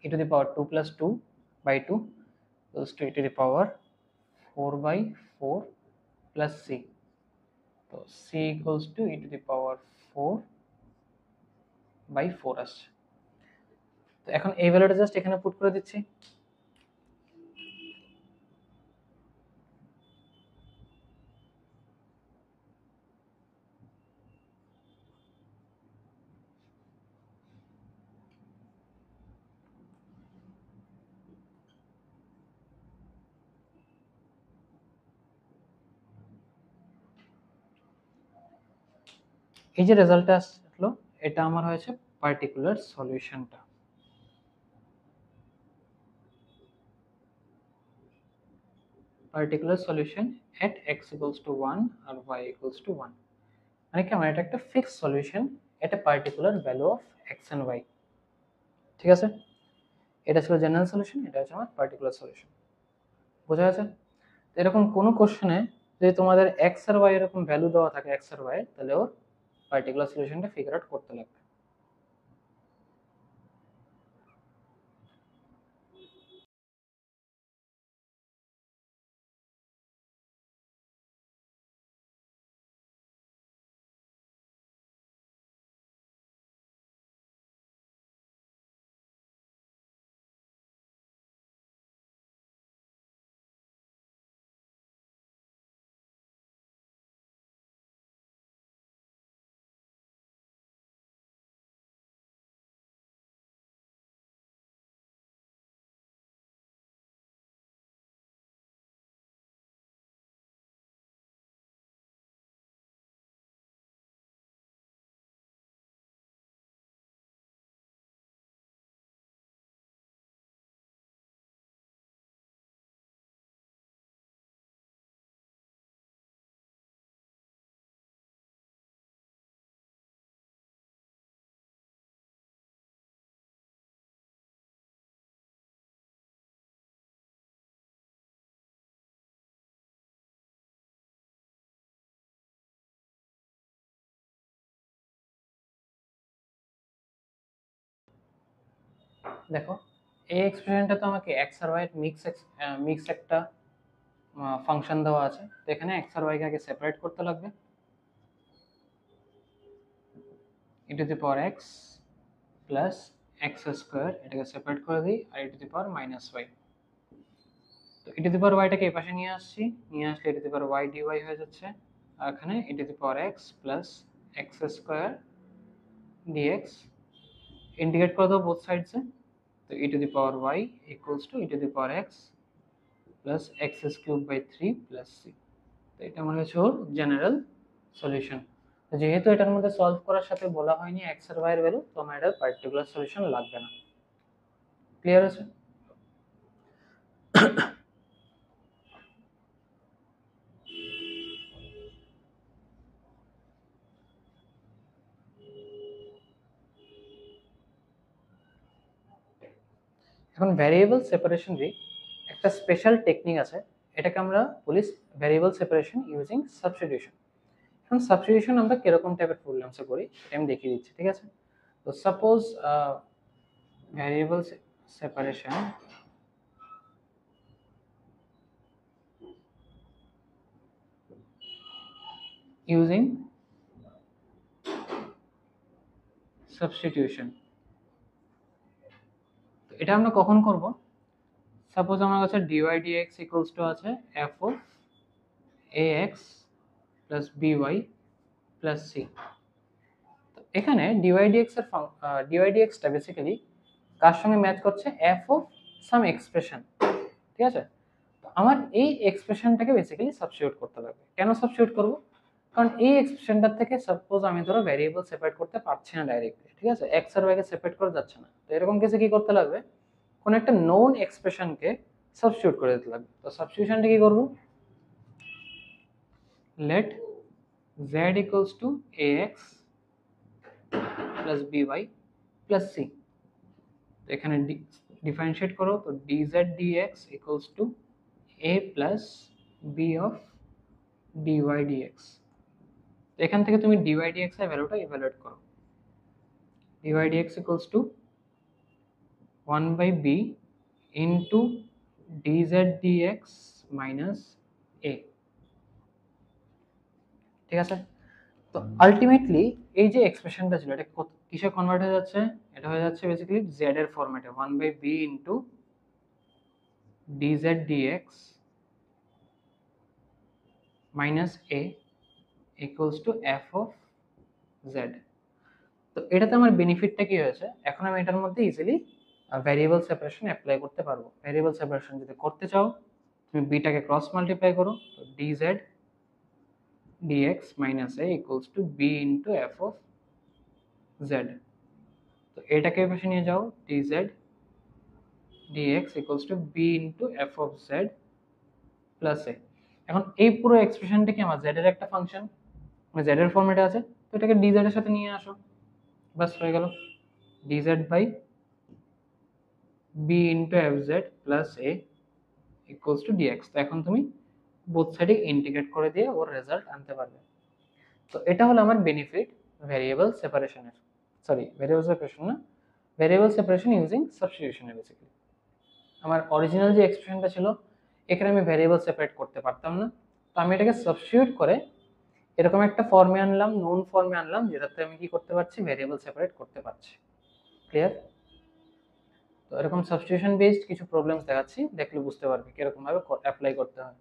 e to the power 2 plus 2 by 2 equals to e to the power 4 by 4 plus c। তো c equals to e to the power 4 by 4 আসছে। তো এখন এই ভ্যালুটা জাস্ট এখানে পুট করে দিচ্ছি। এই যে রেজাল্টটা আসলো, এটা আমার হয়েছে পার্টিকুলার সলিউশনটা। Particular solution at x equals to 1 আর y equals to 1, মানে কি আমার এটা একটা fixed solution at a particular value of x and y। ঠিক আছে? এটা ছিল জেনারেল সলিউশন, এটা হচ্ছে আমার পার্টিকুলার সলিউশন। বোঝা গেছে? এরকম কোনো কোশ্চেনে যদি তোমাদের x আর y এরকম ভ্যালু দেওয়া থাকে x আর y, তাহলে ওর পার্টিকুলার সলিউশনটা ফিগার আউট করতে লাগবে। দেখো এই এক্সপ্রেশনটা তো আমাকে এক্স আর ওয়াই এর মিক্স একটা ফাংশন দেওয়া আছে, তো এখানে এক্স আর ওয়াই কে আগে সেপারেট করতে লাগবে। E to the power x plus x square, এটাকে সেপারেট করে দিই, আর e to the power minus y. তো ই টু দি পাওয়ার ওয়াইটাকে এই পাশে নিয়ে আসছি, নিয়ে আসলে e to the power y dy হয়ে যাচ্ছে, আর এখানে e to the power x plus x square dx, integrate করে দাও বোথ সাইডসে। তো e to the power y equals to e to the power x plus x cube by 3 plus c. তো এটা মনে হচ্ছে ওর জেনারেল সলিউশন। যেহেতু এটার মধ্যে সলভ করার সাথে বলা হয়নি এক্স আর ওয়াই এর ভ্যালু, তো আমার এটার পার্টিকুলার সলিউশন লাগবে না। ক্লিয়ার আছে? এখন ভ্যারিয়েবল সেপারেশন দিয়ে একটা স্পেশাল টেকনিক আছে, এটাকে আমরা বলি ভ্যারিয়েবল সেপারেশন ইউজিং সাবস্টিটিউশন। এখন সাবস্টিটিউশন আমরা কিরকম টাইপের প্রবলেমসে করি এটা আমি দেখিয়ে দিচ্ছি, ঠিক আছে? তো suppose variable separation using substitution, এটা আমরা কখন করব? সাপোজ আমার কাছে dy dx ইকুয়ালস টু আছে f of ax plus by plus c। তো এখানে dy dx এর dy dx টা বেসিক্যালি কার সঙ্গে ম্যাচ করছে? f of some expression, ঠিক আছে? তো আমার এই এক্সপ্রেশনটাকে বেসিক্যালি সাবস্টিটিউট করতে লাগবে। কেন সাবস্টিটিউট করব? কারণ এই এক্সপ্রেশনটার থেকে সাপোজ আমি ধরো ভ্যারিয়েবল সেপারেট করতে পারছি না ডাইরেক্টলি, ঠিক আছে? x আর y কে সেপারেট করা যাচ্ছে না, তো এরকম কেসে কি করতে লাগবে? কোন একটা নোন এক্সপ্রেশনকে সাবস্টিটিউট করে দিতে লাগবে। তো সাবস্টিটিউশনটা কি করব? let z equals to ax plus by plus c। তো এখানে ডিফারেন্সিয়েট করো, তো dz dx equals to a plus b of dy dx। তো এখান থেকে তুমি dy dx এর ভ্যালুটা ইভালুয়েট করো। dy dx equals to 1 by b into dz dx minus a, ঠিক আছে? তো আলটিমেটলি এই যে এক্সপ্রেশনটা ছিল এটা কিসে কনভার্ট হয়ে যাচ্ছে? এটা হয়ে যাচ্ছে বেসিক্যালি z এর ফরম্যাটে 1 by b into dz dx minus a equals to f of z। তো এটাতে আমার বেনিফিটটা কি হয়েছে? এখন আমি এটার মধ্যে ইজিলি ভ্যারিয়েবল সেপারেশন অ্যাপ্লাই করতে পারবো। ভ্যারিয়েবল সেপারেশন যদি করতে চাও তুমি বিটাকে ক্রস মাল্টিপ্লাই করো, তো dz dx minus a equals to b into f of z। তো এটাকে পাশে নিয়ে যাও, dz dx equals to b into f of z plus a। এখন এই পুরো এক্সপ্রেশনটা কি আমার z এর একটা ফাংশন, মানে z এর ফরম্যাটে আছে, তো এটাকে dz এর সাথে নিয়ে আসো, বাস হয়ে গেল dz by b into fz plus a equals to dx। তো এখন তুমি বোথ সাইডে ইন্টিগ্রেট করে দিয়ে ওর রেজাল্ট আনতে পারবে। তো এটা হলো আমার বেনিফিট ভ্যারিয়েবল সেপারেশনের, সরি ভ্যারিয়েবল সেপারেশন না, ভ্যারিয়েবল সেপারেশন ইউজিং সাবস্টিটিউশনের। বেসিক্যালি আমার অরিজিনাল যে এক্সপ্রেশনটা ছিল এখানে আমি ভ্যারিয়েবল সেপারেট করতে পারতাম না, তো আমি এটাকে সাবস্টিটিউট করে এরকম একটা ফর্মে আনলাম, নোন ফর্মে আনলাম, যেটাতে আমি কি করতে পারছি? ভ্যারিয়েবল সেপারেট করতে পারছি। ক্লিয়ার? তো এরকম সাবস্টিটিউশন বেসড কিছু প্রবলেমস দেখাচ্ছি, দেখলে বুঝতে পারবে কিরকম ভাবে অ্যাপ্লাই করতে হয়।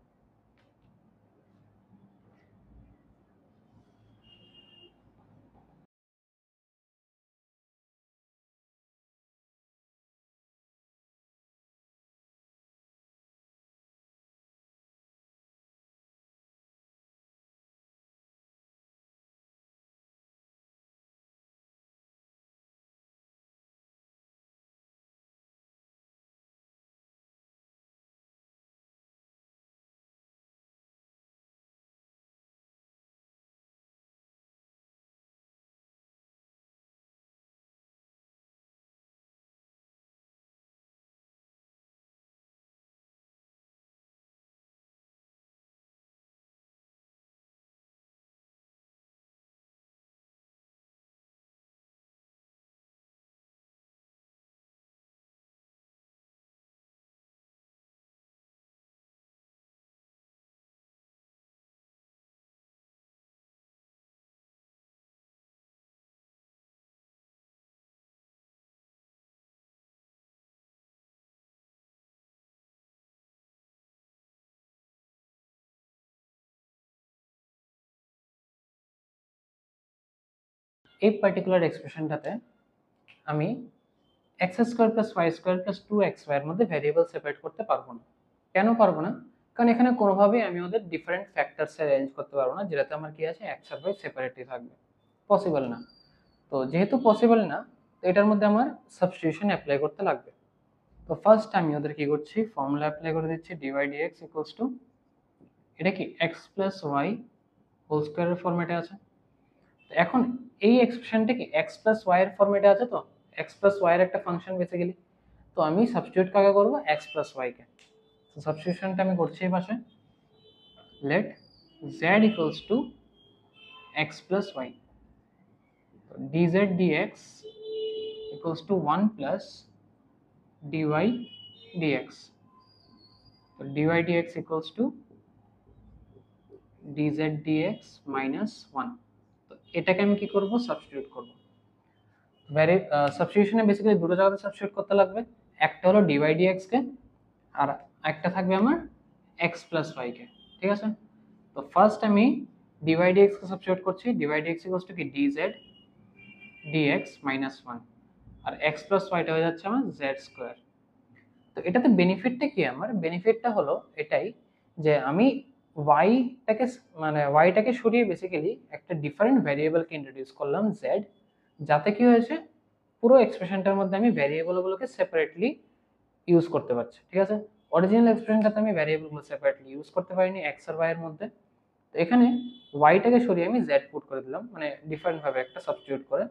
এই পার্টিকুলার এক্সপ্রেশনটাতে আমি x square plus y square plus 2xy এর মধ্যে ভ্যারিয়েবল সেপারেট করতে পারবো না। কেন পারবো না? কারণ এখানে কোনোভাবেই আমি ওদের ডিফারেন্ট ফ্যাক্টরসে অ্যারেঞ্জ করতে পারবো না, যেটাতে আমার কি আছে এক্স আর ওয়াই সেপারেটই থাকবে, পসিবল না। তো যেহেতু পসিবল না, তো এটার মধ্যে আমার সাবস্টিটিউশন অ্যাপ্লাই করতে লাগবে। তো ফার্স্ট আমি ওদের কি করছি, ফর্মুলা অ্যাপ্লাই করে দিচ্ছি, ডিওয়াই ডিএক্স ইকুয়ালস টু, এটা কি এক্স প্লাস ওয়াই হোল স্কোয়ারের ফর্মেটে আছে। তো এখন এই এক্সপ্রেশনটা কি এক্স প্লাস ওয়াই এর ফর্মেটে আছে, তো এক্স প্লাস ওয়াই এর একটা ফাংশন বেসিক্যালি। তো আমি সাবস্টিটিউট কাকে করব, এক্স প্লাস ওয়াই কে। তো সাবস্টিটিউশনটা আমি করছি এই পাশে, let z equals to x plus y, dz dx equals to 1 plus dy dx. So dy dx equals to dz dx minus 1. তো এটাকে আমি কি করব, সাবস্টিটিউট করব। সাবস্টিটিউশনে বেসিক্যালি দুটো জায়গাতে সাবস্টিটিউট করতে লাগবে, একটা হলো dy dx কে, আর একটা থাকবে আমার x plus y কে, ঠিক আছে। তো ফার্স্ট আমি dy dx কে সাবস্টিটিউট করছি, dy dx equals to কি dz dx minus 1, আর x plus y টা হয়ে যাচ্ছে আমার z স্কয়ার। তো এটাতে বেনিফিটটা কি, আমার বেনিফিটটা হলো এটাই যে আমি ওয়াইটাকে মানে ওয়াইটাকে সরিয়ে বেসিক্যালি একটা ডিফারেন্ট ভ্যারিয়েবলকে ইন্ট্রোডিউস করলাম জেড, যাতে কি হয়েছে পুরো এক্সপ্রেশনটার মধ্যে আমি ভ্যারিয়েবলগুলোকে সেপারেটলি ইউজ করতে পারছি, ঠিক আছে। অরিজিনাল এক্সপ্রেশনটাতে আমি ভ্যারিয়েবলগুলো সেপারেটলি ইউজ করতে পারিনি এক্স আর ওয়াই এর মধ্যে। তো এখানে ওয়াইটাকে সরিয়ে আমি জেড পুট করে দিলাম, মানে ডিফারেন্ট ভাবে একটা সাবস্টিটিউট করে।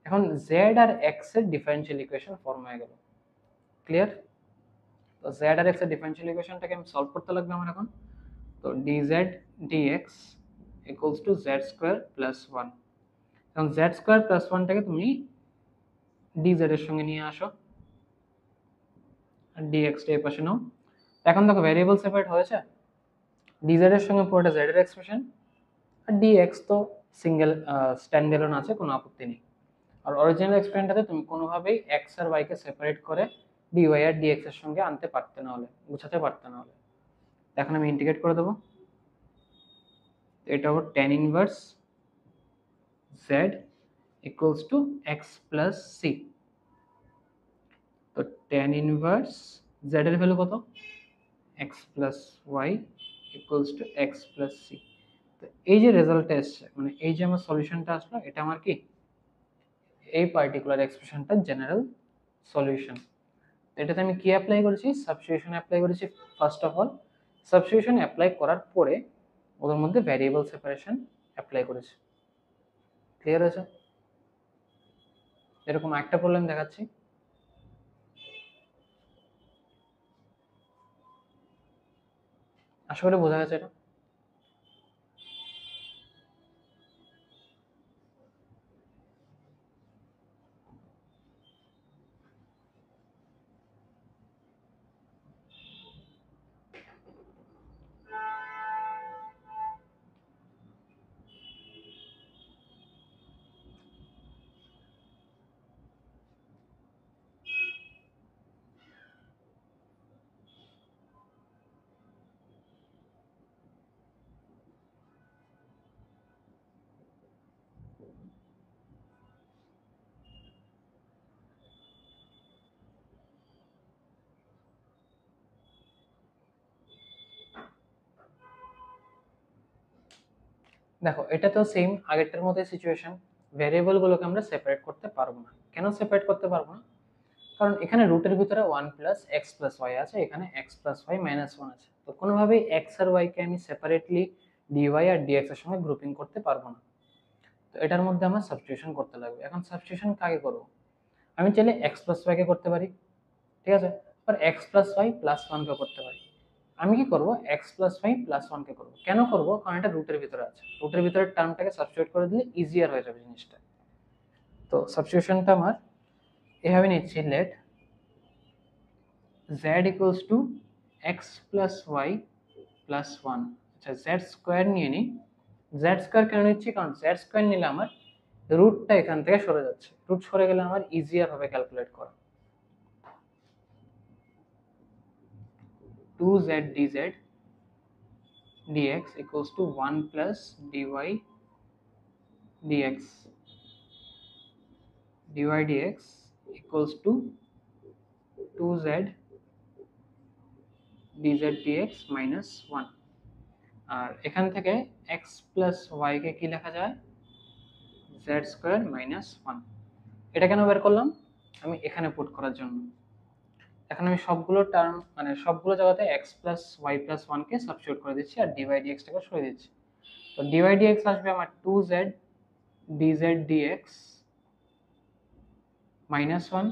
এখন জেড আর এক্স এর ডিফারেনশিয়াল ইকুয়েশন ফর্ম হয়ে গেল, ক্লিয়ার। তো z আর x এর ডিফারেনশিয়াল ইকুয়েশনটাকে আমি সলভ করতে লাগবে আমার এখন। তো dz dx equals to z square plus 1। এখন z স্কয়ার প্লাস 1 টাকে তুমি dz এর সঙ্গে নিয়ে আসো আর dx টা এই পাশে নাও। এখন দেখো ভ্যারিয়েবল সেপারেট হয়েছে, dz এর সঙ্গে পুরোটা z এর এক্সপ্রেশন, আর dx তো সিঙ্গেল স্ট্যান্ড এলোন আছে, কোনো আপত্তি নেই। আর অরিজিনাল এক্সপ্রেশনটাতে তুমি কোনোভাবেই x আর y কে সেপারেট করে dy আর dx এর সঙ্গে আনতে পারতে না, হলে বোঝাতে পারতে না হলে। এখন আমি ইন্টিগ্রেট করে দেবো, এটা হলো tan inverse z equals to x plus c। তো tan ইনভার্স z এর ভ্যালু কত, x plus y equals to x plus c। তো এই যে রেজাল্টটা এসছে, মানে এই যে আমার সলিউশনটা আসলো, এটা আমার কি এই পার্টিকুলার এক্সপ্রেশনটার জেনারেল সলিউশন। এটাতে আমি কি অ্যাপ্লাই করেছি, সাবস্টিটিউশন অ্যাপ্লাই করেছি। First of all substitution apply করার পরে ওদের মধ্যে ভ্যারিয়েবল সেপারেশন অ্যাপ্লাই করেছি, ক্লিয়ার আছে। এরকম একটা প্রবলেম দেখাচ্ছি, আশা করি বোঝা গেছে এটা। দেখো এটা তো সেম আগেরটার মতোই সিচুয়েশন, ভ্যারিয়েবলগুলোকে আমরা সেপারেট করতে পারবো না। কেন সেপারেট করতে পারবো না? কারণ এখানে রুটের ভিতরে 1 প্লাস এক্স প্লাস ওয়াই আছে, এখানে এক্স প্লাস ওয়াই মাইনাস 1 আছে। তো কোনোভাবেই এক্স আর ওয়াইকে আমি সেপারেটলি ডিওয়াই আর ডিএক্স এর সঙ্গে গ্রুপিং করতে পারবো না। তো এটার মধ্যে আমার সাবস্টিটিউশন করতে লাগবে। এখন সাবস্টিটিউশন কাকে করবো? আমি চাইলে এক্স প্লাস ওয়াইকে করতে পারি, ঠিক আছে, আর এক্স প্লাস ওয়াই প্লাস 1কে করতে পারি। আমি কি করব, এক্স প্লাস ওয়াই প্লাস 1কে করবো। কেন করব? কারণ এটা রুটের ভিতরে আছে, রুটের ভিতরে টার্মটাকে সাবস্টিটিউট করে দিলে ইজিয়ার হয়ে যাবে জিনিসটা। তো সাবস্টিটিউশনটা আমার এভাবে নিচ্ছি, let z equals to x plus y plus 1। আচ্ছা z স্কোয়ার নিয়ে নিই। z স্কোয়ার কেন নিচ্ছি? কারণ z স্কোয়ার নিলে আমার রুটটা এখান থেকে সরে যাচ্ছে, রুট সরে গেলে আমার ইজিয়ার হবে ক্যালকুলেট করা। 2z dz dx equals to 1 plus dy dx। dy dx equals to 2z dz dx minus 1, আর এখান থেকে x plus y কে কি লেখা যায়, z square minus 1। এটা কেন বের করলাম, আমি এখানে পুট করার জন্য। এখন আমি সবগুলো টার্ম মানে সবগুলো জায়গাতে x plus y plus 1 কে সাবস্টিটিউট করে দিচ্ছি আর dy dx টাকে সরিয়ে দিচ্ছি। তো dy dx আসবে আমার 2z dz dx minus 1,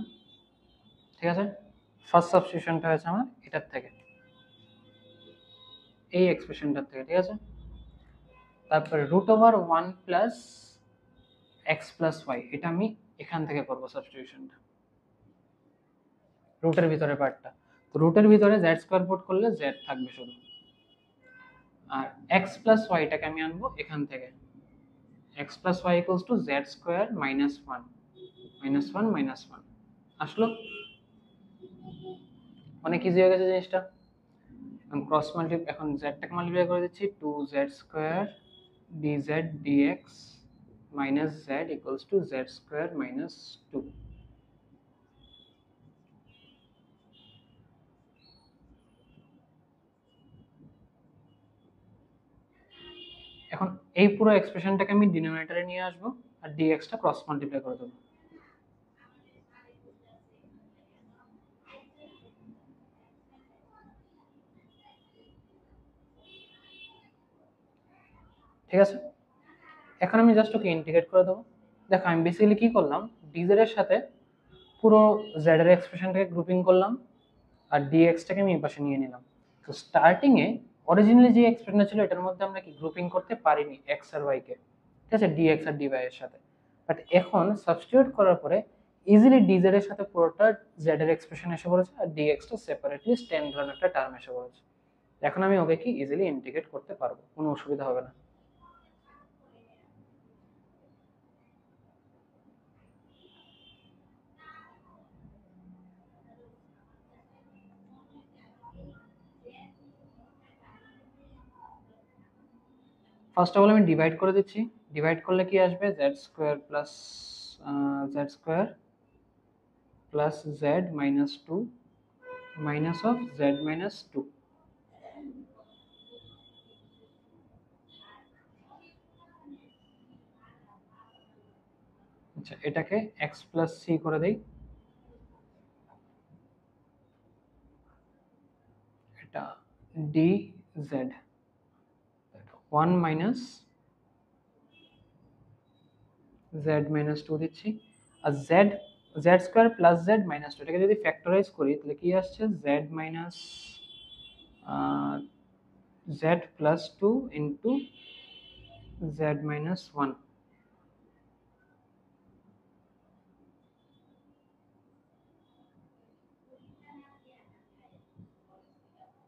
ঠিক আছে। ফার্স্ট সাবস্টিটিউশনটা হয়েছে আমার এটার থেকে, এই এক্সপ্রেশনটার থেকে, ঠিক আছে। তারপরে √1 প্লাস x প্লাস y, এটা আমি এখান থেকে করব সাবস্টিটিউশনটা, রুটের ভিতরে পার্টটা। তো রুটের ভিতরে z স্কয়ার পুট করলে z থাকবে শুধু, আর x প্লাস y টাকে আমি আনবো এখান থেকে, x plus y equals to z square minus 1 minus 1 minus 1 আসলো। অনেক ইজি হয়ে গেছে জিনিসটা। এখন ক্রস মাল্টিপ্লাই, এখন z টাকে মাল্টিপ্লাই করে দিচ্ছি, 2z square dz dx minus z equals to z square minus 2। এখন এই পুরো এক্সপ্রেশনটাকে আমি ডিনোমিনেটরে নিয়ে আসবো আর dx টা ক্রস মাল্টিপ্লাই করে দেবো। ঠিক আছে, এখন আমি জাস্ট ওকে ইন্টিগ্রেট করে দেবো। দেখো আমি বেসিক্যালি কি করলাম, dz এর সাথে পুরো z এর এক্সপ্রেশনটাকে গ্রুপিং করলাম আর dx টাকে আমি এই পাশে নিয়ে নিলাম। তো স্টার্টিং এ অরিজিনালি যে এক্সপ্রেশনটা ছিল এটার মধ্যে আমরা কি গ্রুপিং করতে পারিনি x আর y কে, ঠিক আছে, dx আর dy এর সাথে। বাট এখন সাবস্টিটিউট করার পরে ইজিলি dz এর সাথে পুরোটা z এর এক্সপ্রেশন এসে পড়েছে আর dx টা সেপারেটলি স্ট্যান্ড অ্যালোন একটা টার্ম এসে পড়েছে। এখন আমি ওকে কি ইজিলি ইন্টিগ্রেট করতে পারবো, কোনো অসুবিধা হবে না। ফার্স্ট অফ অল আমি ডিভাইড করে দিচ্ছি, ডিভাইড করলে কি আসবে, z square plus z square plus z minus 2 minus of z minus 2। আচ্ছা, এটাকে x প্লাস c করে দেই, এটা dz 1 মাইনাস z মাইনাস 2 দিচ্ছি, আর z square plus z minus 2 এটাকে যদি ফ্যাক্টরাইজ করি তাহলে কি আসছে, z minus z plus 2 into z minus 1।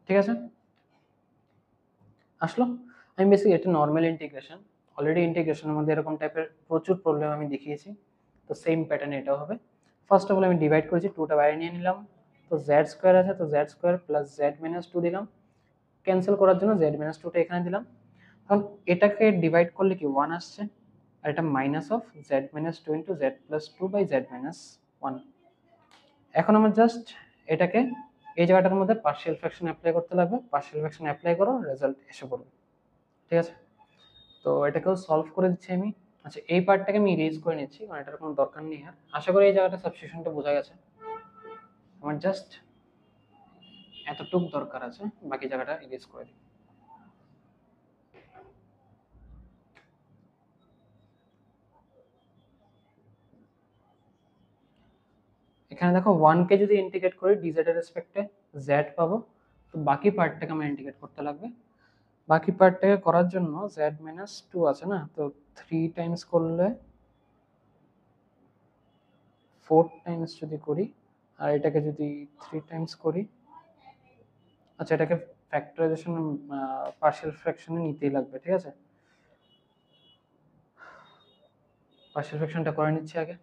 ঠিক আছে, আসলো। আমি বেসিক্যালি এটা নর্মাল ইন্টিগ্রেশন, অলরেডি ইন্টিগ্রেশনের মধ্যে এরকম টাইপের প্রচুর প্রবলেম আমি দেখিয়েছি, তো সেম প্যাটার্ন এটাও হবে। ফার্স্ট অফ অল আমি ডিভাইড করেছি, 2টা বাইরে নিয়ে নিলাম, তো z স্কয়ার আছে, তো z square plus z minus 2 দিলাম, ক্যান্সেল করার জন্য z মাইনাস 2টা এখানে দিলাম। এখন এটাকে ডিভাইড করলে কি 1 আসছে, আর এটা minus of z minus 2 into z plus 2 by z minus 1। এখন আমার জাস্ট এটাকে এই জায়গাটার মধ্যে পার্শিয়াল ফ্র্যাকশন অ্যাপ্লাই করতে লাগবে, পার্শিয়াল ফ্র্যাকশন অ্যাপ্লাই করো, রেজাল্ট এসে পড়বে। ঠিক আছে, তো এটাকেও সলভ করে দিচ্ছি আমি। আচ্ছা, এই পার্টটাকে আমি ইরেজ করে নিচ্ছি কারণ এটার কোনো দরকার নেই। আর আশা করি এই জায়গাটা সাবস্টিটিউশনটা বোঝা গেছে, আমার জাস্ট এতটুক দরকার আছে, বাকি জায়গাটা ইরেজ করে দিই। এখানে দেখো 1 কে যদি ইন্টিগ্রেট করি dz এর রেসপেক্টে z পাবো, তো বাকি পার্টটাকে আমার ইন্টিগ্রেট করতে লাগবে। বাকি পার্টটাকে করার জন্য z মাইনাস 2 আছে না, তো 3 টাইমস করলে 4 টাইমস যদি করি, আর এটাকে যদি 3 টাইমস করি, আচ্ছা এটাকে ফ্যাক্টরাইজেশন পার্শিয়াল ফ্র্যাকশনে নিতেই লাগবে। ঠিক আছে, পার্শিয়াল ফ্র্যাকশনটা করে নিচ্ছি আগে।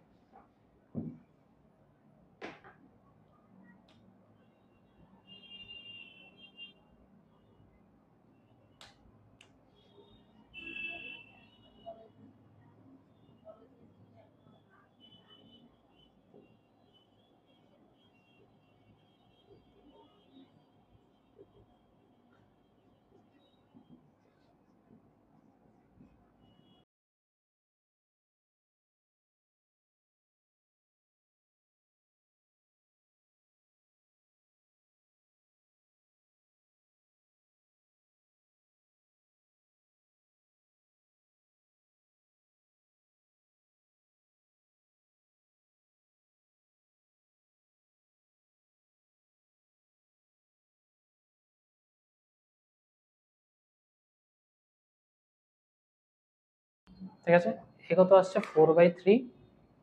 ঠিক আছে, এ কত আসছে 4/3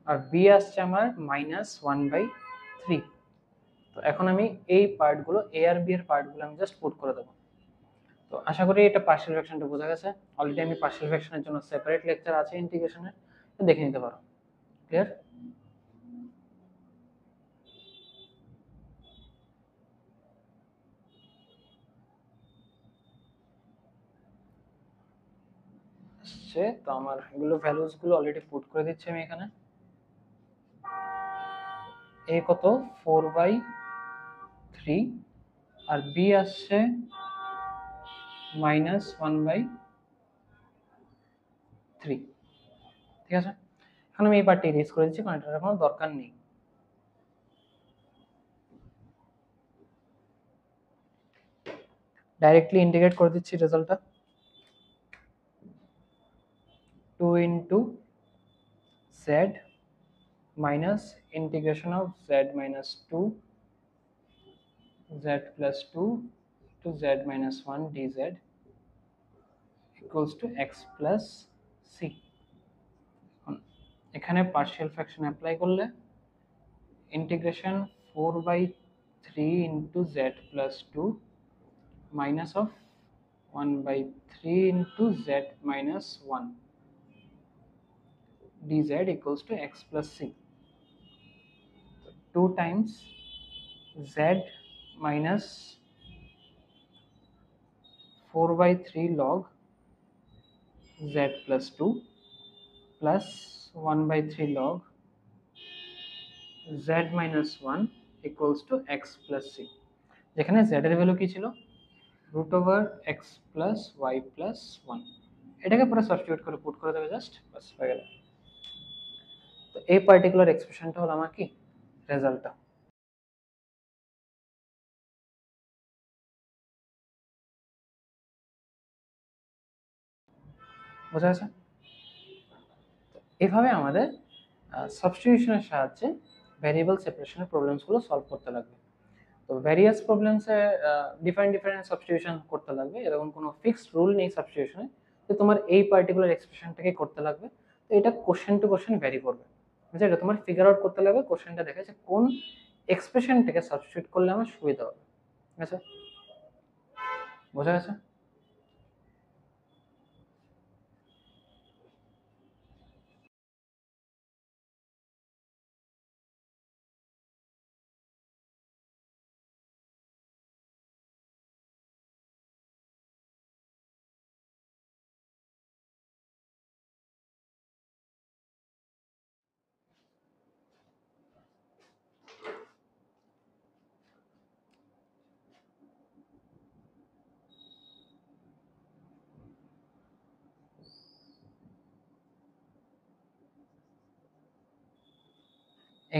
আর বি আসছে আমার -1/3। তো এখন আমি এই পার্টগুলো এ আর বি এর পার্টগুলো আমি জাস্ট পুট করে দেবো। তো আশা করি এটা পার্শিয়াল ফ্র্যাকশনটা বোঝা গেছে। অলরেডি আমি পার্শিয়াল ফ্র্যাকশনের জন্য সেপারেট লেকচার আছে ইন্টিগ্রেশনের, তো দেখে নিতে পারো। ক্লিয়ার? আসছে তো আমার এগুলো ভ্যালুস গুলো অলরেডি পুট করে দিচ্ছি আমি এখানে। এ কত 4/3 আর বি আসছে -1/3। ঠিক আছে, এখন আমি এই পার্টটি ইরেজ করে দিচ্ছি কারণ এটার কোনো দরকার নেই। ডাইরেক্টলি ইন্টিগ্রেট করে দিচ্ছি রেজাল্টটা। 2 into z minus integration of z minus 2 z plus 2 to z minus 1 dz equals to x plus c। এখানে পার্শিয়াল ফ্র্যাকশন অ্যাপ্লাই করলে integration 4/3 into z plus 2 minus of 1/3 into z minus 1 dz equals to x plus c। 2 times z minus 4/3 log z plus 2 plus 1/3 log z minus 1 equals to x plus c। যেখানে z এর value কি ছিল √x plus y plus 1, এটাকে পুরো substitute করে put করে দেবে just, বাস হয়ে গেল। তো এই পার্টিকুলার এক্সপ্রেশনটা হলো আমার কি রেজাল্টটা। বোঝা গেছে? এভাবে আমাদের সাবস্টিটিউশনের সাহায্যে ভ্যারিয়েবল সেপারেশনের প্রবলেমসগুলো সলভ করতে লাগবে। তো ভ্যারিয়াস প্রবলেমসে ডিফারেন্ট ডিফারেন্ট সাবস্টিটিউশন করতে লাগবে, এরকম কোনো ফিক্সড রুল নেই সাবস্টিটিউশনে যে তোমার এই পার্টিকুলার এক্সপ্রেশনটাকে করতে লাগবে। তো এটা কোশ্চেন টু কোশ্চেন ভ্যারি করবে, বুঝলে? এটা তোমার ফিগার আউট করতে লাগবে কোশ্চেনটা দেখে যে কোন এক্সপ্রেশনটাকে সাবস্টিটিউট করলে আমার সুবিধা হবে। ঠিক আছে, বোঝা গেছে?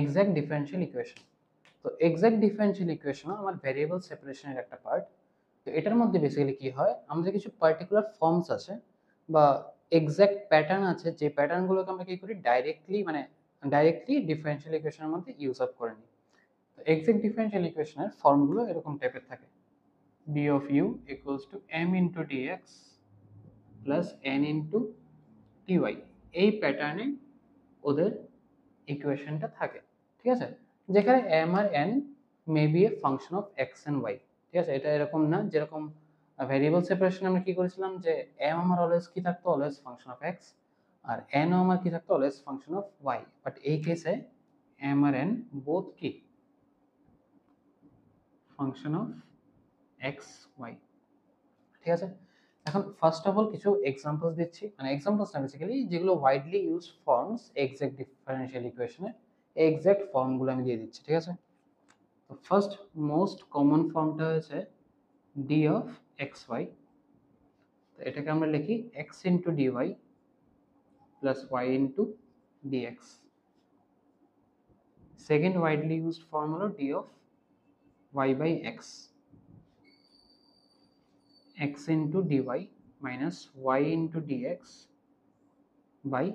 Exact differential equation. তো এক্সাক্ট ডিফারেনশিয়াল ইকুয়েশন আমার ভ্যারিয়েবল সেপারেশনের একটা পার্ট। তো এটার মধ্যে বেসিক্যালি কি হয়, আমাদের কিছু পার্টিকুলার ফর্মস আছে বা এক্সাক্ট প্যাটার্ন আছে, যে প্যাটার্নগুলোকে আমরা কি করি ডাইরেক্টলি ডিফারেনশিয়াল ইকুয়েশনের মধ্যে ইউজ আপ করে নিই। তো এক্সাক্ট ডিফারেনশিয়াল ইকুয়েশনের ফর্মগুলো এরকম টাইপের থাকে। d of u equals to m into dx plus n into dy, এই প্যাটার্নে ওদের ইকুয়েশনটা থাকে। ঠিক আছে, যেখানে m আর n may be a function of x and y. ঠিক আছে, এটা এরকম না যেরকম ভেরিয়েবল সেপারেশন আমরা কি করেছিলাম যে m আমার অলওয়েজ কি থাকতো, অলওয়েজ ফাংশন অফ এক্স, আর n ও আমার কি থাকতো, always function of y. But এই কেসে m আর n বোথ কি ফাংশন অফ এক্স ওয়াই। ঠিক আছে, এখন ফার্স্ট অফ অল কিছু এক্সাম্পলস দিচ্ছি, মানে এক্সাম্পলস না বেসিক্যালি যেগুলো widely use forms exact differential ইকুয়েশনের, এই এক্সাক্ট ফর্মগুলো আমি দিয়ে দিচ্ছি। ঠিক আছে, তো ফার্স্ট মোস্ট কমন ফর্মটা হয়েছে ডি অফ এক্স ওয়াই। তো এটাকে আমরা লিখি x into dy plus y into dx. Second widely used form হলো d of y by x, x into dy minus y into dx by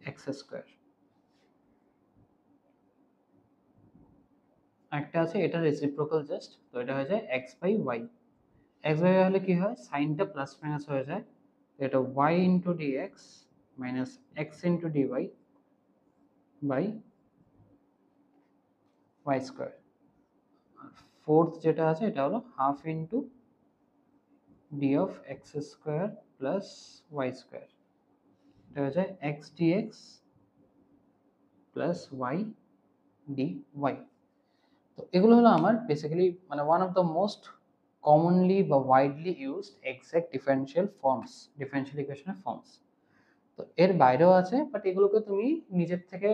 x square. একটা আছে এটা রেসিপ্রোকাল জাস্ট, তো এটা হয়ে যায় x by y. X by y হলে কি হয়, সাইনটা প্লাস মাইনাস হয়ে যায়, তো এটা y into dx minus x into dy by y square. Fourth যেটা আছে এটা হলো half into d of x square plus y square, এটা হয়ে যায় x dx plus y d y. তো এগুলো হলো আমার বেসিক্যালি মানে one of the most commonly বা widely used exact differential forms, differential ইকুয়েশনের ফর্মস। তো এর বাইরেও আছে, বাট এগুলোকে তুমি নিজের থেকে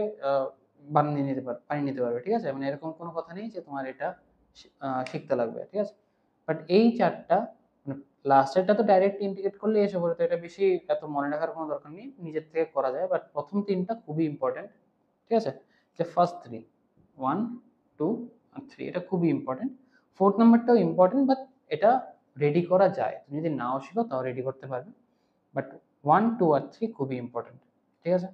বানিয়ে নিতে পারবে, ঠিক আছে? মানে এরকম কোনো কথা নেই যে তোমার এটা শিখতে লাগবে, ঠিক আছে? বাট এই চারটা মানে লাস্টেরটা তো ডাইরেক্ট ইন্টিগ্রেট করলে এসে পড়ে, তো এটা বেশি এত মনে রাখার কোনো দরকার নেই, নিজের থেকে করা যায়। বাট প্রথম তিনটা খুবই ইম্পর্টেন্ট, ঠিক আছে? যে ফার্স্ট থ্রি, 1 2 আর 3, এটা খুবই ইম্পর্টেন্ট। ফোর্থ নাম্বারটাও ইম্পর্টেন্ট, বাট এটা রেডি করা যায়, তুমি যদি নাও শিখো তাও রেডি করতে পারবে। বাট 1 2 আর 3 খুবই ইম্পর্টেন্ট, ঠিক আছে?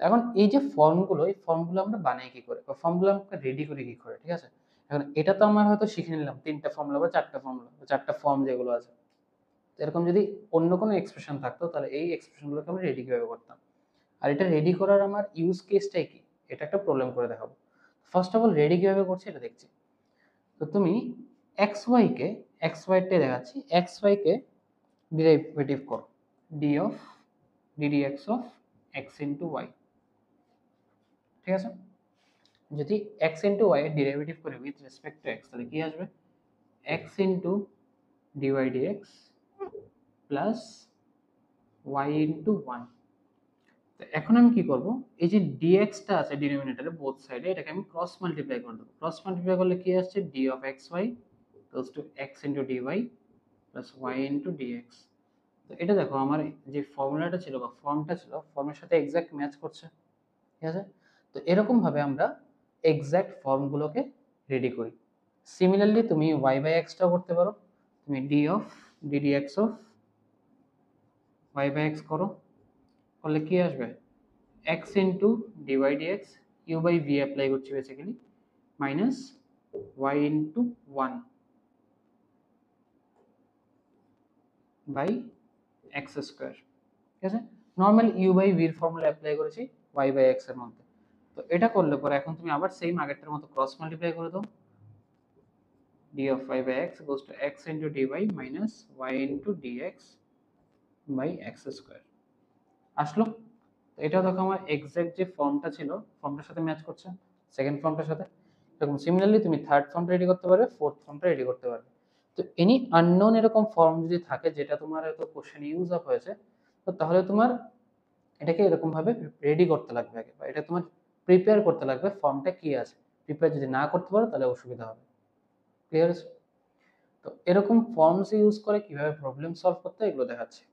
এখন এই যে ফর্মগুলো, এই ফর্মগুলো আমরা বানাই কি করে বা ফর্মগুলো আমরা রেডি করি কি করে, ঠিক আছে? এখন এটা তো আমরা হয়তো শিখে নিলাম তিনটা ফর্মুলা বা চারটা ফর্মুলা বা চারটা ফর্ম যেগুলো আছে। এরকম যদি অন্য কোনো এক্সপ্রেশন থাকতো তাহলে এই এক্সপ্রেশনগুলোকে আমরা রেডি কিভাবে করতাম, আর এটা রেডি করার আমার ইউজ কেসটাই কি, এটা একটা প্রবলেম করে দেখাবো। ফার্স্ট অফ অল রেডি কিভাবে করছি এটা দেখছি। তো তুমি এক্স ওয়াইকে, এক্স ওয়াইটাই দেখাচ্ছি, এক্স ওয়াইকে ডেরিভেটিভ করো, d of DD x of x into y, ঠিক আছে? যদি এক্স ইন্টু ওয়াই এর ডেরিভেটিভ করি উইথ রেসপেক্ট টু এক্স, তাহলে কি আসবে? X into dy dx plus y into one. তো এখন আমি কি করব, এই যে ডিএক্সটা আছে ডিনোমিনেটরে বোথ সাইডে, এটাকে আমি ক্রস মাল্টিপ্লাই করে দেবো। ক্রস মাল্টিপ্লাই করলে কি আসছে? D of x y equals to x into dy plus y into dx. তো এটা দেখো আমার যে ফর্মুলাটা ছিল বা ফর্মটা ছিল, ফর্মের সাথে এক্সাক্ট ম্যাচ করছে, ঠিক আছে? তো এরকম ভাবে আমরা এক্সাক্ট ফর্মগুলোকে রেডি করি। সিমিলারলি তুমি ওয়াই বাই এক্সটাও করতে পারো, তুমি d of DD x of y by x করো, করলে কি আসবে? X into dy dx, u by v apply করছি basically, minus y into one by x square, ঠিক আছে? নর্মাল ইউ বাই ভির ফর্মুলা অ্যাপ্লাই করেছি ওয়াই বাই এক্স এর মধ্যে। তো এটা করলে পরে এখন তুমি আবার সেম আগেরটার মতো ক্রস মাল্টিপ্লাই করে দাও, d of y by x goes to x into dy minus y into dx by x square আসলো। তো এটা দেখো আমার এক্সাক্ট যে ফর্মটা ছিল ফর্মটার সাথে ম্যাচ করছে, সেকেন্ড ফর্মটার সাথে। এরকম সিমিলারলি তুমি থার্ড ফর্মটা রেডি করতে পারবে, ফোর্থ ফর্মটা রেডি করতে পারবে। তো এনি আননোন এরকম ফর্ম যদি থাকে যেটা তোমার হয়তো কোশ্চেন ইউজ আপ হয়েছে, তো তাহলে তোমার এটাকে এরকম ভাবে রেডি করতে লাগবে আগে, বা এটা তোমার প্রিপেয়ার করতে লাগবে ফর্মটা কি আছে। প্রিপেয়ার যদি না করতে পারো তাহলে অসুবিধা হবে। ক্লিয়ার আছে? তো এরকম ফর্মস ইউজ করে কিভাবে প্রবলেম সলভ করতে হয় এগুলো দেখাচ্ছি।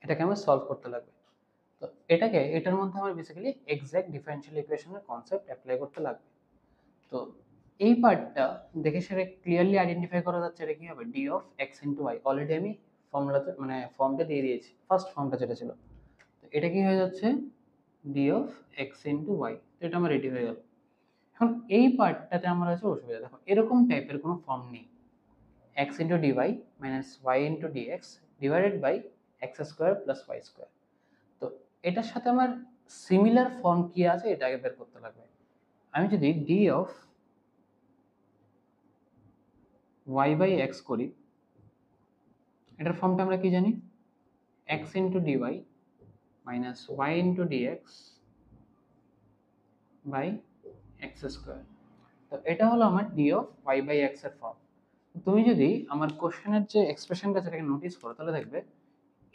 এটাকে আমার সলভ করতে লাগবে। তো এটার মধ্যে আমার বেসিক্যালি এক্সাক্ট ডিফারেনশিয়াল ইকুয়েশনের কনসেপ্ট অ্যাপ্লাই করতে লাগবে। তো এই পার্টটা দেখে সেটা ক্লিয়ারলি আইডেন্টিফাই করা যাচ্ছে এটা কি হবে, d of x into y. Already আমি ফর্মুলাতে মানে ফর্মটা দিয়ে দিয়েছি, ফার্স্ট ফর্মটা যেটা ছিল। তো এটা কি হয়ে যাচ্ছে? D of x into y. তো এটা আমার রেডি হয়ে গেল। এখন এই পার্টটাতে আমার আছে অসুবিধা, দেখো এরকম টাইপের কোনো ফর্ম নেই। x into dy minus y into dx divided by x square plus y square। তো এটার সাথে আমার সিমিলার ফর্ম কি আছে এটা আগে বের করতে লাগবে। আমি যদি d of y by x করি, এটার ফর্মটা আমরা কি জানি? x into dy minus y into dx by x square. তো এটা হলো আমার d of y by x এর ফর্ম। তুমি যদি আমার কোশ্চেনের যে এক্সপ্রেশনটা সেটাকে নোটিস করো তাহলে দেখবে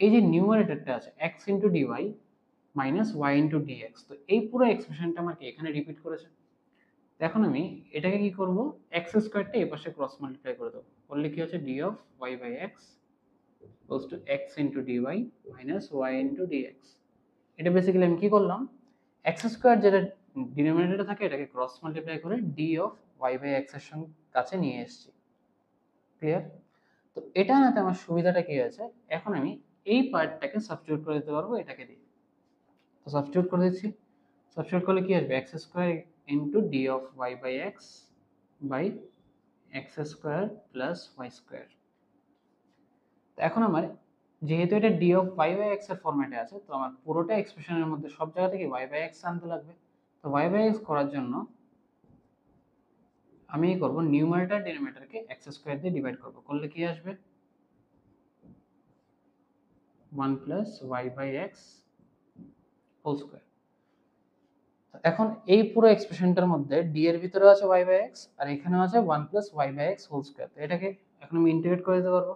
এই যে নিউমারেটরটা আছে x into dy minus y into dx, তো এই পুরো এক্সপ্রেশনটা আমাকে এখানে রিপিট করেছে। এখন আমি এটাকে কি করব, এক্স স্কোয়ারটা এই পাশে ক্রস মাল্টিপ্লাই করে দেবো, করলে কি হচ্ছে d of y by x equals to x into dy minus y into dx. এটা বেসিক্যালি আমি কি করলাম, এক্স স্কোয়ার যেটা ডিনোমিনেটরে থাকে এটাকে ক্রস মাল্টিপ্লাই করে d of y by x এর সঙ্গে কাছে নিয়ে এসেছি। ক্লিয়ার? তো এটা আনাতে আমার সুবিধাটা কি হয়েছে, এখন আমি এই পার্টটাকে সাবস্টিটিউট করে দিতে পারবো এটাকে দিয়ে। তো সাবস্টিটিউট করে দিচ্ছি, সাবস্টিটিউট করলে কি আসবে, x square into d of y by x by x square plus y square. তো এখন আমার যেহেতু এটা d of y by x এর ফরম্যাটে আছে, তো আমার পুরোটা এক্সপ্রেশনের মধ্যে সব জায়গা থেকে ওয়াই বাই এক্স আনতে লাগবে। তো ওয়াই বাই এক্স করার জন্য আমি কি করবো, নিউমারেটর ডিনোমিনেটরকে এক্স স্কোয়ার দিয়ে ডিভাইড করবো, করলে কি আসবে 1 plus y by x whole square. এখন এই পুরো এক্সপ্রেশনটার মধ্যে ডি এর ভিতরে আছে ওয়াই বাই এক্স আর এখানেও আছে 1 plus y by x whole square. তো এটাকে এখন আমি ইন্টিগ্রেট করে দিতে পারবো,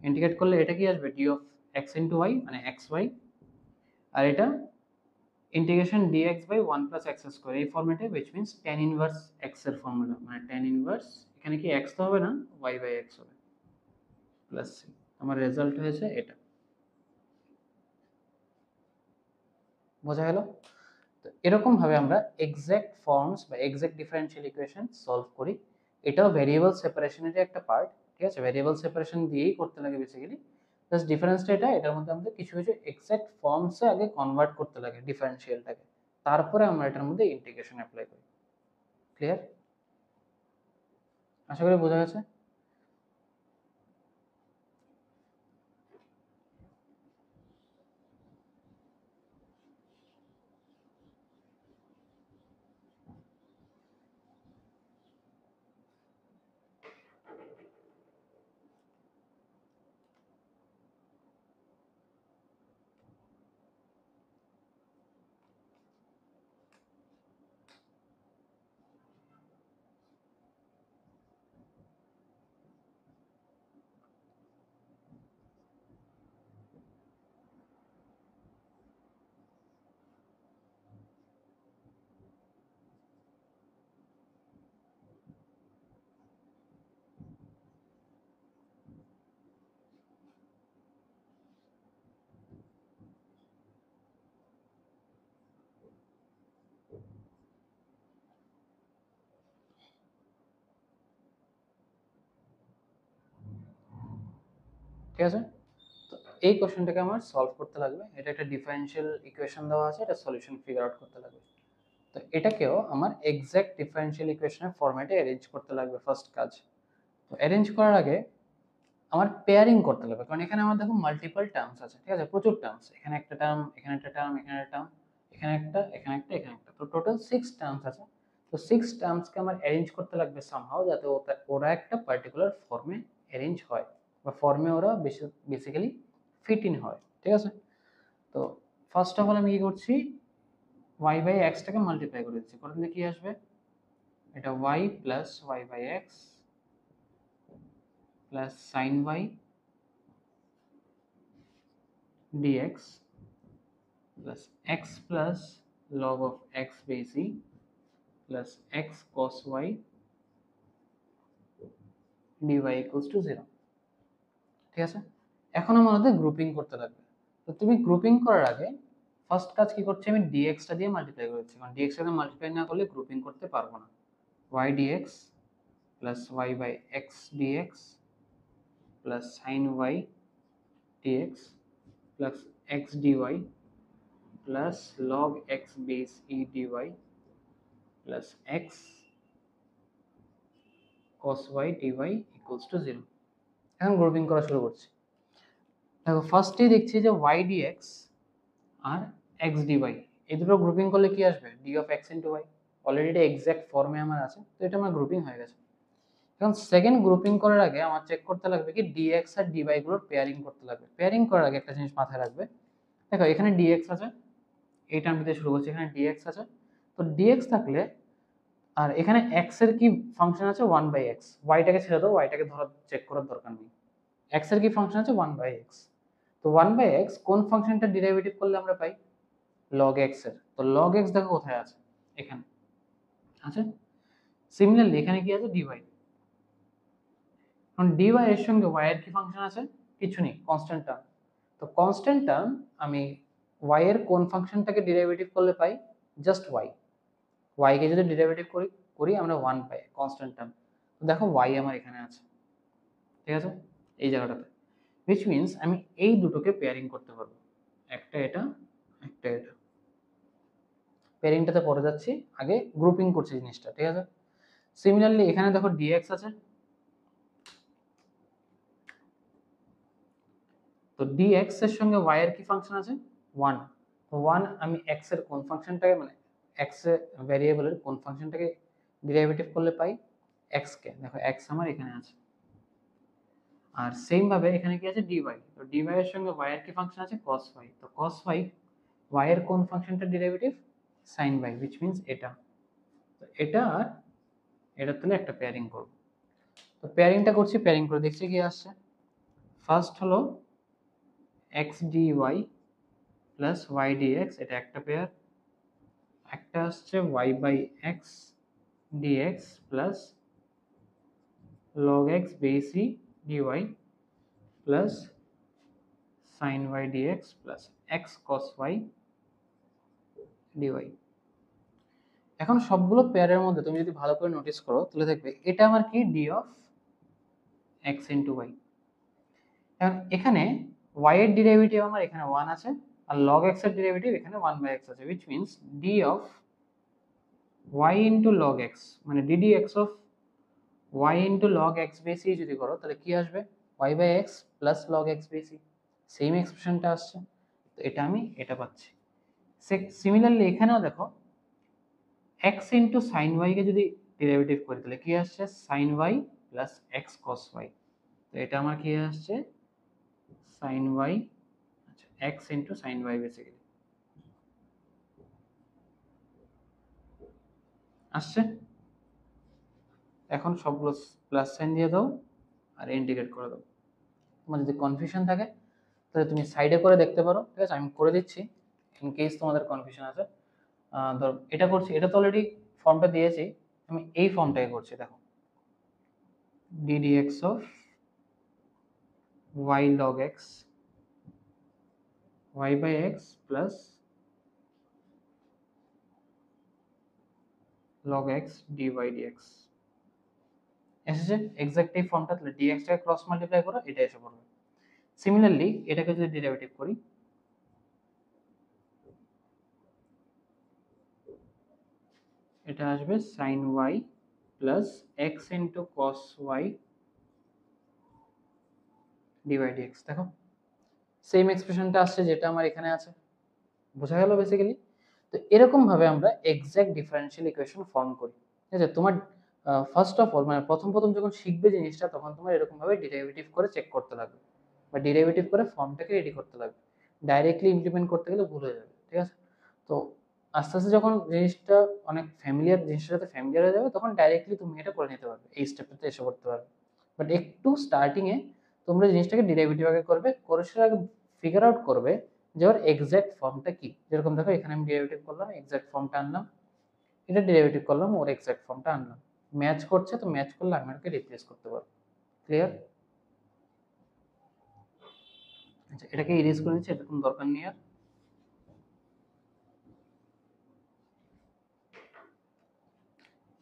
ইন্টিগ্রেট করলে এটা কি আসবে d of x into y মানে এক্স ওয়াই, আর এটা integration dx by 1 plus x square এই ফরম্যাটে, which means tan inverse x এর ফর্মুলা, মানে tan ইনভার্স এখানে কি এক্স তো হবে না ওয়াই বাই এক্স হবে প্লাস সি। আমার রেজাল্ট হয়েছে এটা। বোঝা গেল? তো এরকম ভাবে আমরা এক্সাক্ট ফর্মস বা এক্সাক্ট ডিফারেনশিয়াল ইকুয়েশন সলভ করি। এটাও ভেরিয়েবল সেপারেশনের একটা পার্ট, ঠিক আছে? ভেরিয়েবল সেপারেশন দিয়েই করতে লাগে বেসিক্যালি, জাস্ট ডিফারেন্সটা এটার মধ্যে আমাদের কিছু কিছু এক্সাক্ট ফর্মসে আগে কনভার্ট করতে লাগে ডিফারেনশিয়ালটাকে, তারপরে আমরা এটার মধ্যে ইন্টিগ্রেশন অ্যাপ্লাই করি। ক্লিয়ার? আশা করি বোঝা গেছে। ঠিক আছে, তো এই কোশ্চেনটাকে আমার সলভ করতে লাগবে। এটা একটা ডিফারেনশিয়াল ইকুয়েশন দেওয়া আছে, এটা সলিউশন ফিগার আউট করতে লাগবে। তো এটাকেও আমার এক্সাক্ট ডিফারেনশিয়াল ইকুয়েশনের ফরম্যাটে অ্যারেঞ্জ করতে লাগবে ফার্স্ট কাজ। তো অ্যারেঞ্জ করার আগে আমার পেয়ারিং করতে লাগবে, কারণ এখানে আমার দেখো মাল্টিপল টার্মস আছে, ঠিক আছে? প্রচুর টার্মস, এখানে একটা টার্ম, এখানে একটা টার্ম, এখানে একটা টার্ম, এখানে একটা, এখানে একটা, এখানে একটা, তো টোটাল 6 টার্মস আছে। তো 6 টার্মসকে আমার অ্যারেঞ্জ করতে লাগবে সামহাও, যাতে ওরা একটা পার্টিকুলার ফর্মে অ্যারেঞ্জ হয় বা ফর্মে ওরা বেসিক্যালি ফিট ইন হয়, ঠিক আছে? তো ফার্স্ট অফ অল আমি কি করছি, y বাই এক্সটাকে মাল্টিপ্লাই করে দিচ্ছি, করলে কি আসবে, এটা y plus y by x plus sine y dx plus x plus log of x base e plus x cos y dy equals to 0। ঠিক আছে, এখন আমাদের গ্রুপিং করতে লাগবে। তো তুমি গ্রুপিং করার আগে ফার্স্ট কাজ কি করছি, আমি dx টা দিয়ে মাল্টিপ্লাই করছি, কারণ dx টাকে মাল্টিপ্লাই না করলে গ্রুপিং করতে পারবো না। y dx plus y by x dx plus sin y dx plus x dy plus log x base e dy plus x cos y dy equals to 0। এখন grouping করা শুরু করছি। দেখো ফার্স্টেই দেখছি যে y dx আর x dy এই দুটো গ্রুপিং করলে কি আসবে, d of x into y। Already এটা এক্সাক্ট ফর্মে আমার আছে, তো এটা আমার গ্রুপিং হয়ে গেছে। এখন সেকেন্ড গ্রুপিং করার আগে আমার চেক করতে লাগবে কি dx আর dy গুলোর পেয়ারিং করতে লাগবে। পেয়ারিং করার আগে একটা জিনিস মাথায় রাখবে, দেখো এখানে dx আছে, এই টার্মটা দিয়ে শুরু করছি, এখানে dx আছে। তো dx থাকলে আর এখানে x এর কি ফাংশন আছে 1/x, y টাকে ছেড়ে দাও, y টাকে ধরো চেক করার দরকার নেই। x এর কি ফাংশন আছে 1/x। তো 1/x কোন ফাংশনটা ডেরিভেটিভ করলে আমরা পাই? log x এর। তো log x দেখো কোথায় আছে, এখানে আছে। সিমিলারলি এখানে কি আছে dy। এখন dy এর সঙ্গে y এর কি ফাংশন আছে? কিছু নেই, কনস্ট্যান্ট টার্ম। তো কনস্ট্যান্ট টার্ম আমি y এর কোন ফাংশনটাকে ডেরিভেটিভ করলে পাই? জাস্ট y কে যদি ডেরিভেটিভ করি আমরা 1 পাই, কনস্ট্যান্ট টার্ম। তো দেখো y আমার এখানে আছে, ঠিক আছে, এই জায়গাটাতে। which means আমি এই দুটোকে পেয়ারিং করতে পারবো, একটা এটা একটা এটা। পেয়ারিংটাতে পড়ে যাচ্ছি, আগে গ্রুপিং করছি জিনিসটা, ঠিক আছে। সিমিলারলি এখানে দেখো dx আছে, তো dx এর সঙ্গে y এর কি ফাংশন আছে 1। তো 1 আমি x এর কোন ফাংশনটাকে মানে x এর ভেরিয়েবলের কোন ফাংশনটাকে ডেরিভেটিভ করলে পাই? x কে। দেখো x আমার এখানে আছে। আর সেম ভাবে এখানে কি আছে dy। তো dy এর সঙ্গে y এর কি ফাংশন আছে cos y। তো cos y y এর কোন ফাংশনটা derivative? sin y, which means এটা। তো এটা আর এটা তাহলে একটা পেয়ারিং করব। তো পেয়ারিংটা করছি, পেয়ারিং করে দেখছি কি আসছে। ফার্স্ট হলো x dy plus y dx, এটা একটা পেয়ার। একটা আসছে y by x dx plus log x base e dy plus sin y dx plus x cos y dy। এখন সবগুলো পেয়ারের মধ্যে তুমি যদি ভালো করে নোটিস করো তাহলে দেখবে এটা আমার কি d of x into y। এখন এখানে y এর ডেরিভেটিভ আমার এখানে 1 আছে, আর log x এর ডেরিভেটিভ এখানে 1/x আছে, which means d of y into log x মানে ddx of y into log x base e যদি করো তাহলে কি আসবে y by x plus log x base e, same এক্সপ্রেশনটা আসছে। তো এটা আমি এটা পাচ্ছি। সিমিলারলি এখানেও দেখো x into sin y কে যদি ডেরিভেটিভ করি তাহলে কি আসছে sin y plus x cos y। তো এটা আমার কি আসছে sin y, আচ্ছা x into sin y basically আসছে। এখন সবগুলো প্লাস সাইন দিয়ে দাও আর ইন্টিগ্রেট করে দাও। তোমার যদি কনফিউশন থাকে তাহলে তুমি সাইডে করে দেখতে পারো, ঠিক আছে, আমি করে দিচ্ছি ইন কেস তোমাদের কনফিউশন আছে। ধর এটা করছি, এটা তো অলরেডি ফর্মটা দিয়েছি, আমি এই ফর্মটাকে করছি। দেখো ddx of y log x y by x plus log x dy dx এসেছে এক্স্যাক্ট এই ফর্মটা। তাহলে dx টাকে ক্রস মাল্টিপ্লাই করো, এটা এসে পড়বে। সিমিলারলি এটাকে যদি ডেরিভেটিভ করি এটা আসবে sin y plus x into cos y dy dx। দেখো সেম এক্সপ্রেশনটা আসছে যেটা আমার এখানে আছে, বোঝা গেল বেসিক্যালি। তো এরকম ভাবে আমরা এক্সাক্ট ডিফারেনশিয়াল ইকুয়েশন ফর্ম করি, ঠিক আছে। তোমার ফার্স্ট অফ অল মানে প্রথম প্রথম যখন শিখবে জিনিসটা তখন তোমার এরকম ভাবে ডেরিভেটিভ করে চেক করতে লাগবে বা ডেরিভেটিভ করে ফর্মটাকে রেডি করতে লাগবে। ডাইরেক্টলি ইমপ্লিমেন্ট করতে গেলে ভুল হয়ে যাবে, ঠিক আছে। তো আস্তে আস্তে যখন জিনিসটা অনেক ফ্যামিলিয়ার, জিনিসটার সাথে ফ্যামিলিয়ার হয়ে যাবে তখন ডাইরেক্টলি তুমি এটা করে নিতে পারবে, এই স্টেপটাতে এসে করতে পারবে। বাট একটু স্টার্টিং এ তোমরা জিনিসটাকে ডেরিভেটিভ আগে করবে, করে সেটা আগে ফিগার আউট করবে যে ওর এক্সাক্ট ফর্মটা কি। যেরকম দেখো এখানে আমি ডেরিভেটিভ করলাম, এক্সাক্ট ফর্মটা আনলাম, এটা ডেরিভেটিভ করলাম, ওর এক্সাক্ট ফর্মটা আনলাম। ম্যাচ করছে তো ম্যাচ করলে আমি ওকে রিপ্লেস করতে পারবো। ক্লিয়ার? আচ্ছা এটাকে ইরেজ করে দিচ্ছি, এটা কোনো দরকার নেই আর।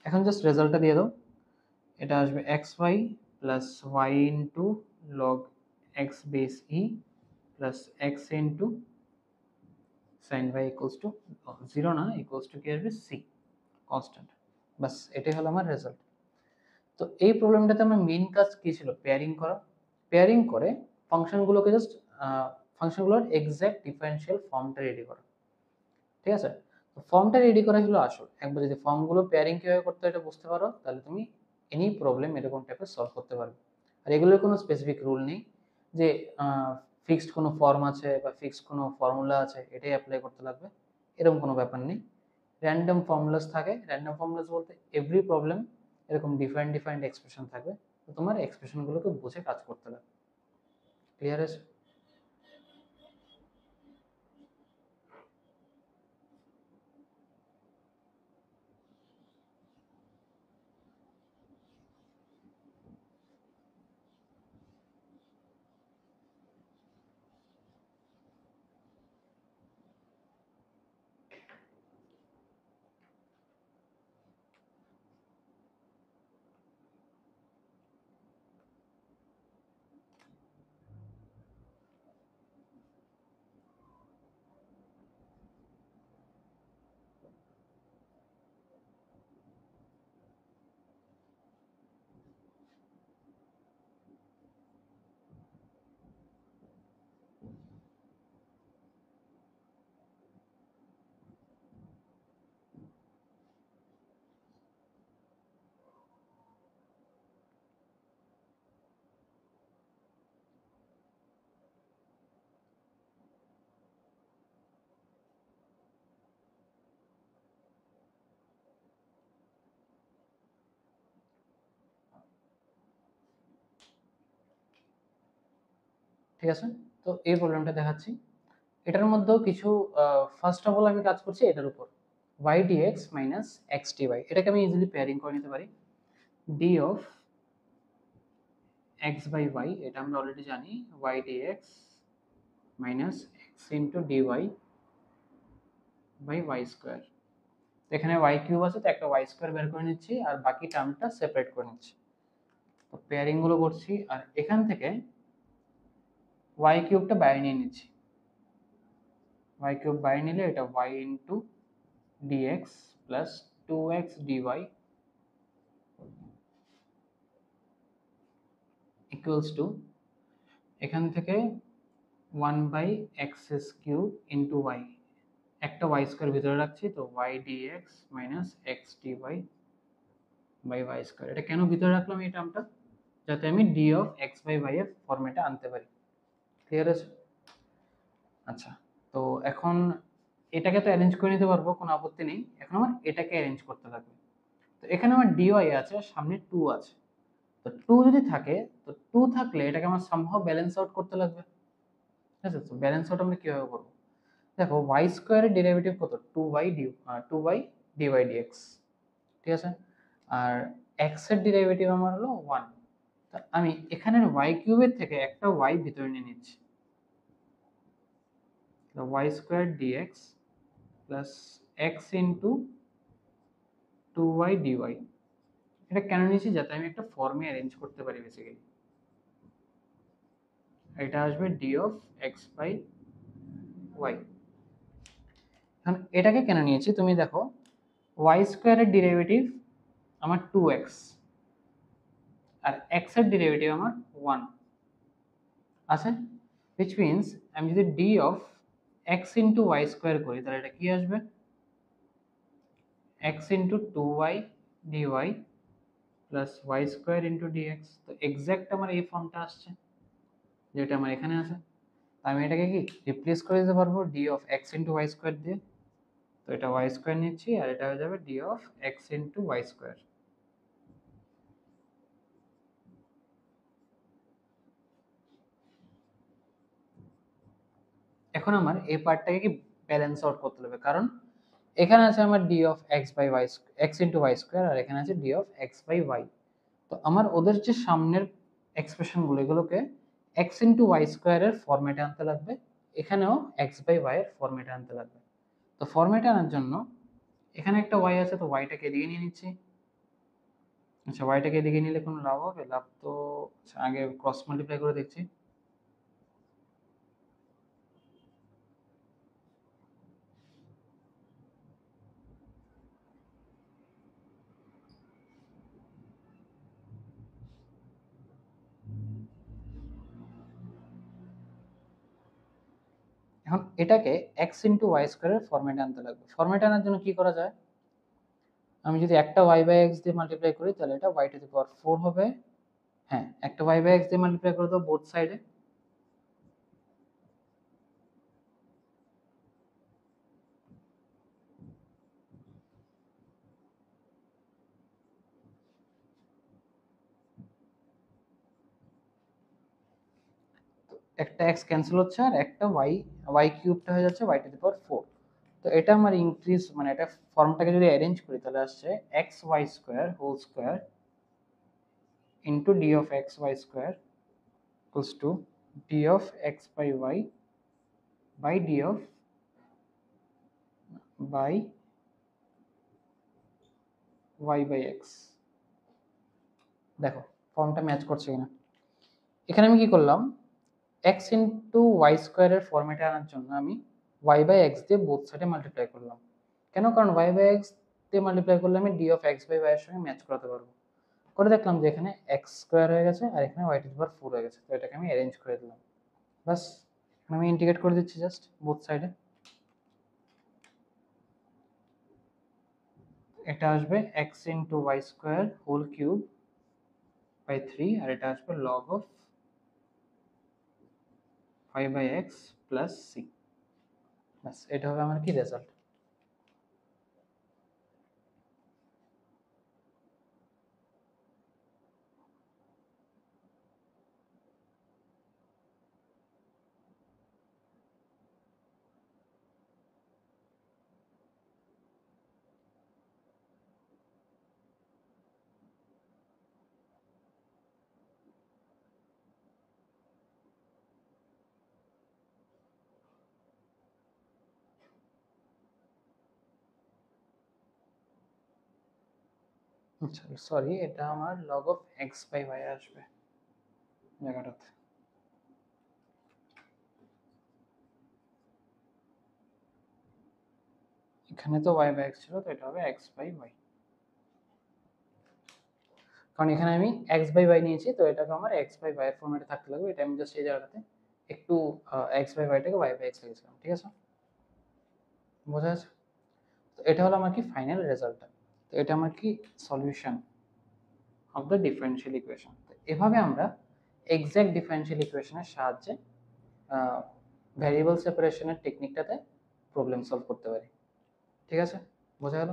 এখন জাস্ট রেজাল্টটা দিয়ে দাও। এটা আসবে xy plus y into log x base e plus x into sin y equals to 0 না, ইকুয়ালস টু কি আসবে c কনস্ট্যান্ট। বাস এটাই হলো আমার রেজাল্ট। তো এই প্রবলেমটাতে আমার মেইন কাজ কি ছিল? পেয়ারিং করা। পেয়ারিং করে ফাংশনগুলোকে জাস্ট ফাংশনগুলোর এক্সাক্ট ডিফারেনশিয়াল ফর্মটা রেডি করা, ঠিক আছে। তো ফর্মটা রেডি করা হলো আসল। একবার যদি ফর্মগুলো পেয়ারিং কিভাবে করতে হয় এটা বুঝতে পারো তাহলে তুমি এনি প্রবলেম এরকম টাইপের সলভ করতে পারবে। আর এগুলোর কোনো স্পেসিফিক রুল নেই যে ফিক্সড কোনো ফর্ম আছে বা ফিক্সড কোনো ফর্মুলা আছে এটাই অ্যাপ্লাই করতে লাগবে, এরকম কোনো ব্যাপার নেই। র্যান্ডম ফর্মুলাস থাকে, র্যান্ডম ফর্মুলাস বলতে এভরি প্রবলেম এরকম ডিফারেন্ট এক্সপ্রেশন থাকবে, তো তোমার এক্সপ্রেশনগুলোকে বুঝে কাজ করতে লাগবে। ক্লিয়ার আছে? ঠিক আছে, তো এই প্রবলেমটা দেখাচ্ছি। এটার মধ্যেও কিছু ফার্স্ট অফ অল আমি কাজ করছি এটার উপর, y dx minus x dy, এটাকে আমি ইজিলি পেয়ারিং করে নিতে পারি। d of x by y, এটা আমরা অলরেডি জানি, y dx minus x into dy by y square. এখানে y কিউব আছে, তো একটা y স্কোয়ার বের করে নিচ্ছি আর বাকি টার্মটা সেপারেট করে নিচ্ছি। তো পেয়ারিং গুলো করছি আর এখান থেকে y কিউবটা বাইরে নিয়ে নিচ্ছি। y কিউব বাইরে নিলে এটা y into dx plus 2x dy equals to, এখান থেকে 1 by x cube into y, একটা y স্কোয়ার ভিতরে রাখছি, তো y dx minus x dy by y square. এটা কেন ভিতরে রাখলাম এই টার্মটা? যাতে আমি d of x by y এর ফর্মেটে আনতে পারি। ক্লিয়ার আছে? আচ্ছা, তো এখন এটাকে তো অ্যারেঞ্জ করে নিতে পারবো, কোনো আপত্তি নেই, এখন আমার এটাকে অ্যারেঞ্জ করতে লাগবে। তো এখানে আমার dy আছে, সামনে 2 আছে, তো 2 যদি থাকে, তো 2 থাকলে এটাকে আমার সামহাও ব্যালেন্স আউট করতে লাগবে। ঠিক আছে, তো ব্যালেন্স আউট আমরা কিভাবে করবো? দেখো y স্কোয়ারের ডেরিভেটিভ কত? 2y dx, ঠিক আছে, আর x এর ডেরিভেটিভ আমার হলো 1। তা আমি এখানের y কিউবের থেকে একটা y ভিতরে নিয়ে নিচ্ছি, তো y square dx plus x into 2y dy। এটা কেন নিয়েছি? যাতে আমি একটা ফর্মে অ্যারেঞ্জ করতে পারি বেসিক্যালি। এটা আসবে d of x by y। এখন এটাকে কেন নিয়েছি তুমি দেখো, y স্কোয়ারের ডেরিভেটিভ আমার 2x আর x এর ডেরিভেটিভ আমার 1 আছে, which means আমি যদি d of x into y square করি তাহলে এটা কি আসবে? x into 2y dy plus y square into dx। তো এক্সাক্ট আমার এই ফর্মটা আসছে যেটা আমার এখানে আছে। আমি এটাকে কি রিপ্লেস করে দিতে পারবো d of x into y square দিয়ে, তো এটা y স্কোয়ার নিচ্ছি আর এটা হয়ে যাবে d of x into y square. এখন আমার এই পার্টটাকে কি ব্যালেন্স আউট করতে হবে, কারণ এখানে আছে আমার d of x by y, x into y square, আর এখানে আছে d of x by y। তো আমার ওদের যে সামনের এক্সপ্রেশনগুলো এগুলোকে x ইন্টু y স্কোয়ারের ফরম্যাটে আনতে লাগবে, এখানেও x বাই y এর ফরম্যাটে আনতে লাগবে। তো ফরম্যাটে আনার জন্য এখানে একটা y আছে, তো yটাকে এদিকে নিয়ে নিচ্ছি। আচ্ছা, yটাকে এদিকে নিলে কোনো লাভ হবে? লাভ তো, আচ্ছা, আগে ক্রস মাল্টিপ্লাই করে দেখছি। এখন এটাকে x ইন্টু ওয়াই স্কোয়ারের ফরম্যাটে আনতে লাগবে। ফরম্যাটে আনার জন্য কি করা যায়? আমি যদি একটা y বাই এক্স দিয়ে মাল্টিপ্লাই করি তাহলে এটা y টু দি পাওয়ার 4 হবে। হ্যাঁ, একটা y বাই এক্স দিয়ে মাল্টিপ্লাই করে দাও বোথ সাইডে, একটা এক্স ক্যান্সেল হচ্ছে আর একটা ওয়াই কিউবটা হয়ে যাচ্ছে ওয়াই টু দি পাওয়ার 4। তো এটা আমার ইনক্রিজ মানে এটা ফর্মটাকে যদি অ্যারেঞ্জ করি তাহলে আসছে x y square whole square into d of x y square equals to d of x by y by d of by y by x. দেখো ফর্মটা ম্যাচ করছে কিনা। এখানে আমি কি করলাম, এক্স ইন্টু ওয়াই স্কোয়ারের ফর্মেটে আনার জন্য আমি ওয়াই বাই এক্স দিয়ে বোথ সাইডে মাল্টিপ্লাই করলাম। কেন? কারণ ওয়াই বাই এক্স দিয়ে মাল্টিপ্লাই করলে আমি d of x by y এর সঙ্গে ম্যাচ করাতে পারবো। করে দেখলাম যে এখানে এক্স স্কোয়ার হয়ে গেছে আর এখানে ওয়াই টু দি পাওয়ার 4 হয়ে গেছে। তো এটাকে আমি অ্যারেঞ্জ করে দিলাম। বাস আমি ইন্টিগ্রেট করে দিচ্ছি জাস্ট বোথ সাইডে। এটা আসবে x into y square whole cube by 3 আর এটা আসবে log of y by x plus c. বাস এটা হবে আমার কি রেজাল্ট। আচ্ছা সরি, এটা আমার log of x by y আসবে জায়গাটাতে। এখানে তো ওয়াই বাই এক্স ছিল, তো এটা হবে এক্স বাই ওয়াই। কারণ এখানে আমি এক্স বাই ওয়াই নিয়েছি, তো এটাকে আমার এক্স বাই ওয়াই এর ফর্মেটে থাকতে লাগবে। এটা আমি জাস্ট এই জায়গাটাতে একটু এক্স বাই ওয়াইটাকে ওয়াই বাই এক্স লিখেছিলাম। ঠিক আছে, বোঝা যাচ্ছে? তো এটা হলো আমার কি ফাইনাল রেজাল্টটা। তো এটা আমার কি solution of the differential equation. এভাবে আমরা এক্সাক্ট ডিফারেনশিয়াল ইকুয়েশনের সাহায্যে ভ্যারিয়েবল সেপারেশনের টেকনিকটাতে প্রবলেম সলভ করতে পারি। ঠিক আছে, বোঝা গেল?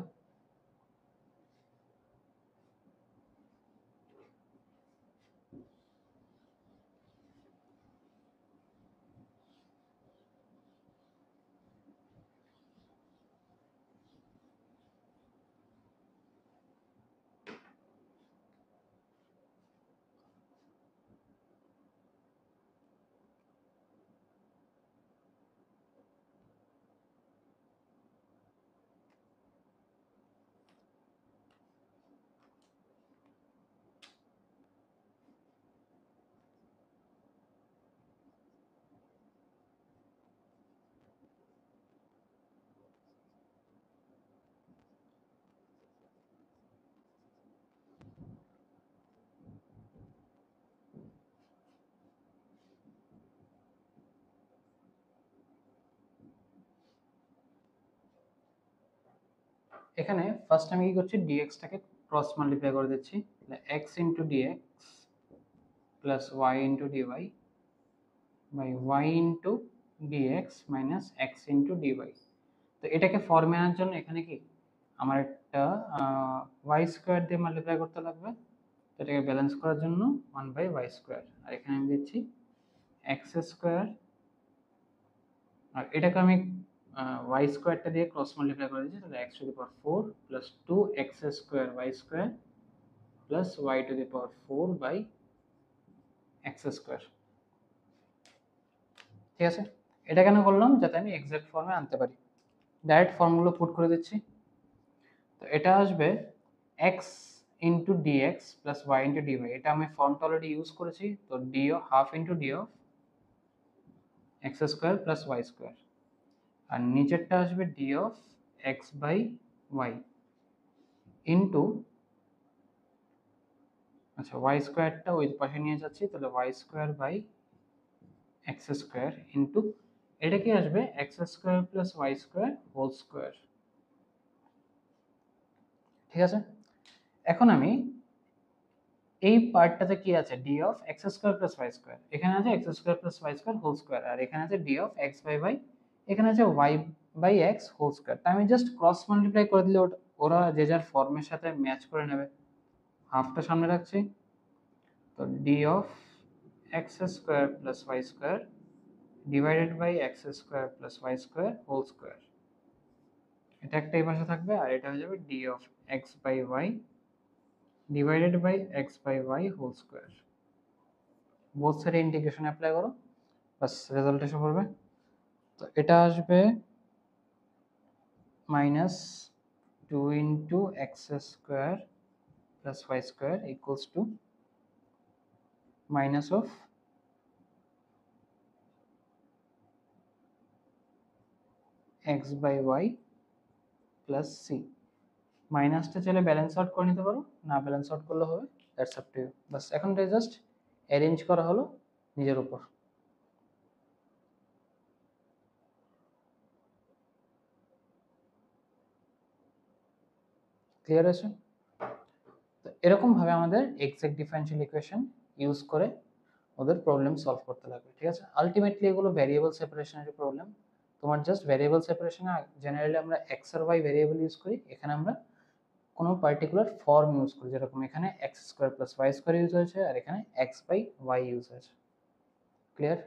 এখানে ফার্স্ট আমি কি করছি, ডিএক্সটাকে ক্রস মাল্টিপ্লাই করে দিচ্ছি। X into dx plus y into dy by y into dx minus x into dy. তো এটাকে ফর্মে আনার জন্য এখানে কি আমার একটা ওয়াই স্কোয়ার দিয়ে মাল্টিপ্লাই করতে লাগবে। তো এটাকে ব্যালেন্স করার জন্য 1/y স্কোয়ার, আর এখানে আমি দিচ্ছি এক্স স্কোয়ার, আর এটাকে আমি ওয়াই স্কোয়ারটা দিয়ে ক্রস মাল্টিপ্লাই করে দিচ্ছি। তাহলে x to the power 4 plus 2x square y square plus y to the power 4 by x square. ঠিক আছে, এটা কেন করলাম? যাতে আমি এক্সাক্ট ফর্মে আনতে পারি। ডাইরেক্ট ফর্মগুলো পুট করে দিচ্ছি। তো এটা আসবে x into dx plus y into dy. এটা আমি ফর্মটা অলরেডি ইউজ করেছি। তো d half into d of x square plus y square, আর নিচেরটা আসবে d of x by y into, আচ্ছা ওয়াই স্কোয়ারটা ওই পাশে নিয়ে যাচ্ছি, তাহলে y square by x square into এটা কি আসবে x square plus y square whole square. ঠিক আছে, এখন আমি এই পার্টটাতে কি আছে, d of x square plus y square, এখানে আছে x square plus y square whole square, আর এখানে আছে d of x by y, এখানে আছে y by x whole square. তাই আমি জাস্ট ক্রস মাল্টিপ্লাই করে দিলে ওরা যে যার ফর্মের সাথে ম্যাচ করে নেবে। হাফটা সামনে রাখছি, তো d of x square plus y square divided by x square plus y square whole square. এটা একটা এই পাশে থাকবে আর এটা হয়ে যাবে d of x by y divided by x by y whole square. Both সাইডে ইন্টিগ্রেশন অ্যাপ্লাই করো, বাস রেজাল্ট এসে পড়বে। তো এটা আসবে minus 2 into x square plus y square equals to minus of x by y plus C. মাইনাসটা চাইলে ব্যালেন্স আউট করে নিতে পারো, না ব্যালেন্স আউট করলে হবে, দ্যাটস আপ টু ইউ। বাস এখন জাস্ট অ্যারেঞ্জ করা হলো নিজের উপর। ক্লিয়ার আছে? তো এরকমভাবে আমাদের এক্সাক্ট ডিফারেনশিয়াল ইকুয়েশন ইউজ করে ওদের প্রবলেম সলভ করতে লাগবে, ঠিক আছে? আলটিমেটলি এগুলো ভ্যারিয়েবল সেপারেশনের প্রবলেম। তোমার জাস্ট ভ্যারিয়েবল সেপারেশনে জেনারেলি আমরা এক্স আর ওয়াই ভ্যারিয়েবল ইউজ করি, এখানে আমরা কোনো পার্টিকুলার ফর্ম ইউজ করি, যেরকম এখানে x square plus y square use হয়েছে আর এখানে এক্স বাই ওয়াই ইউজ হয়েছে। ক্লিয়ার?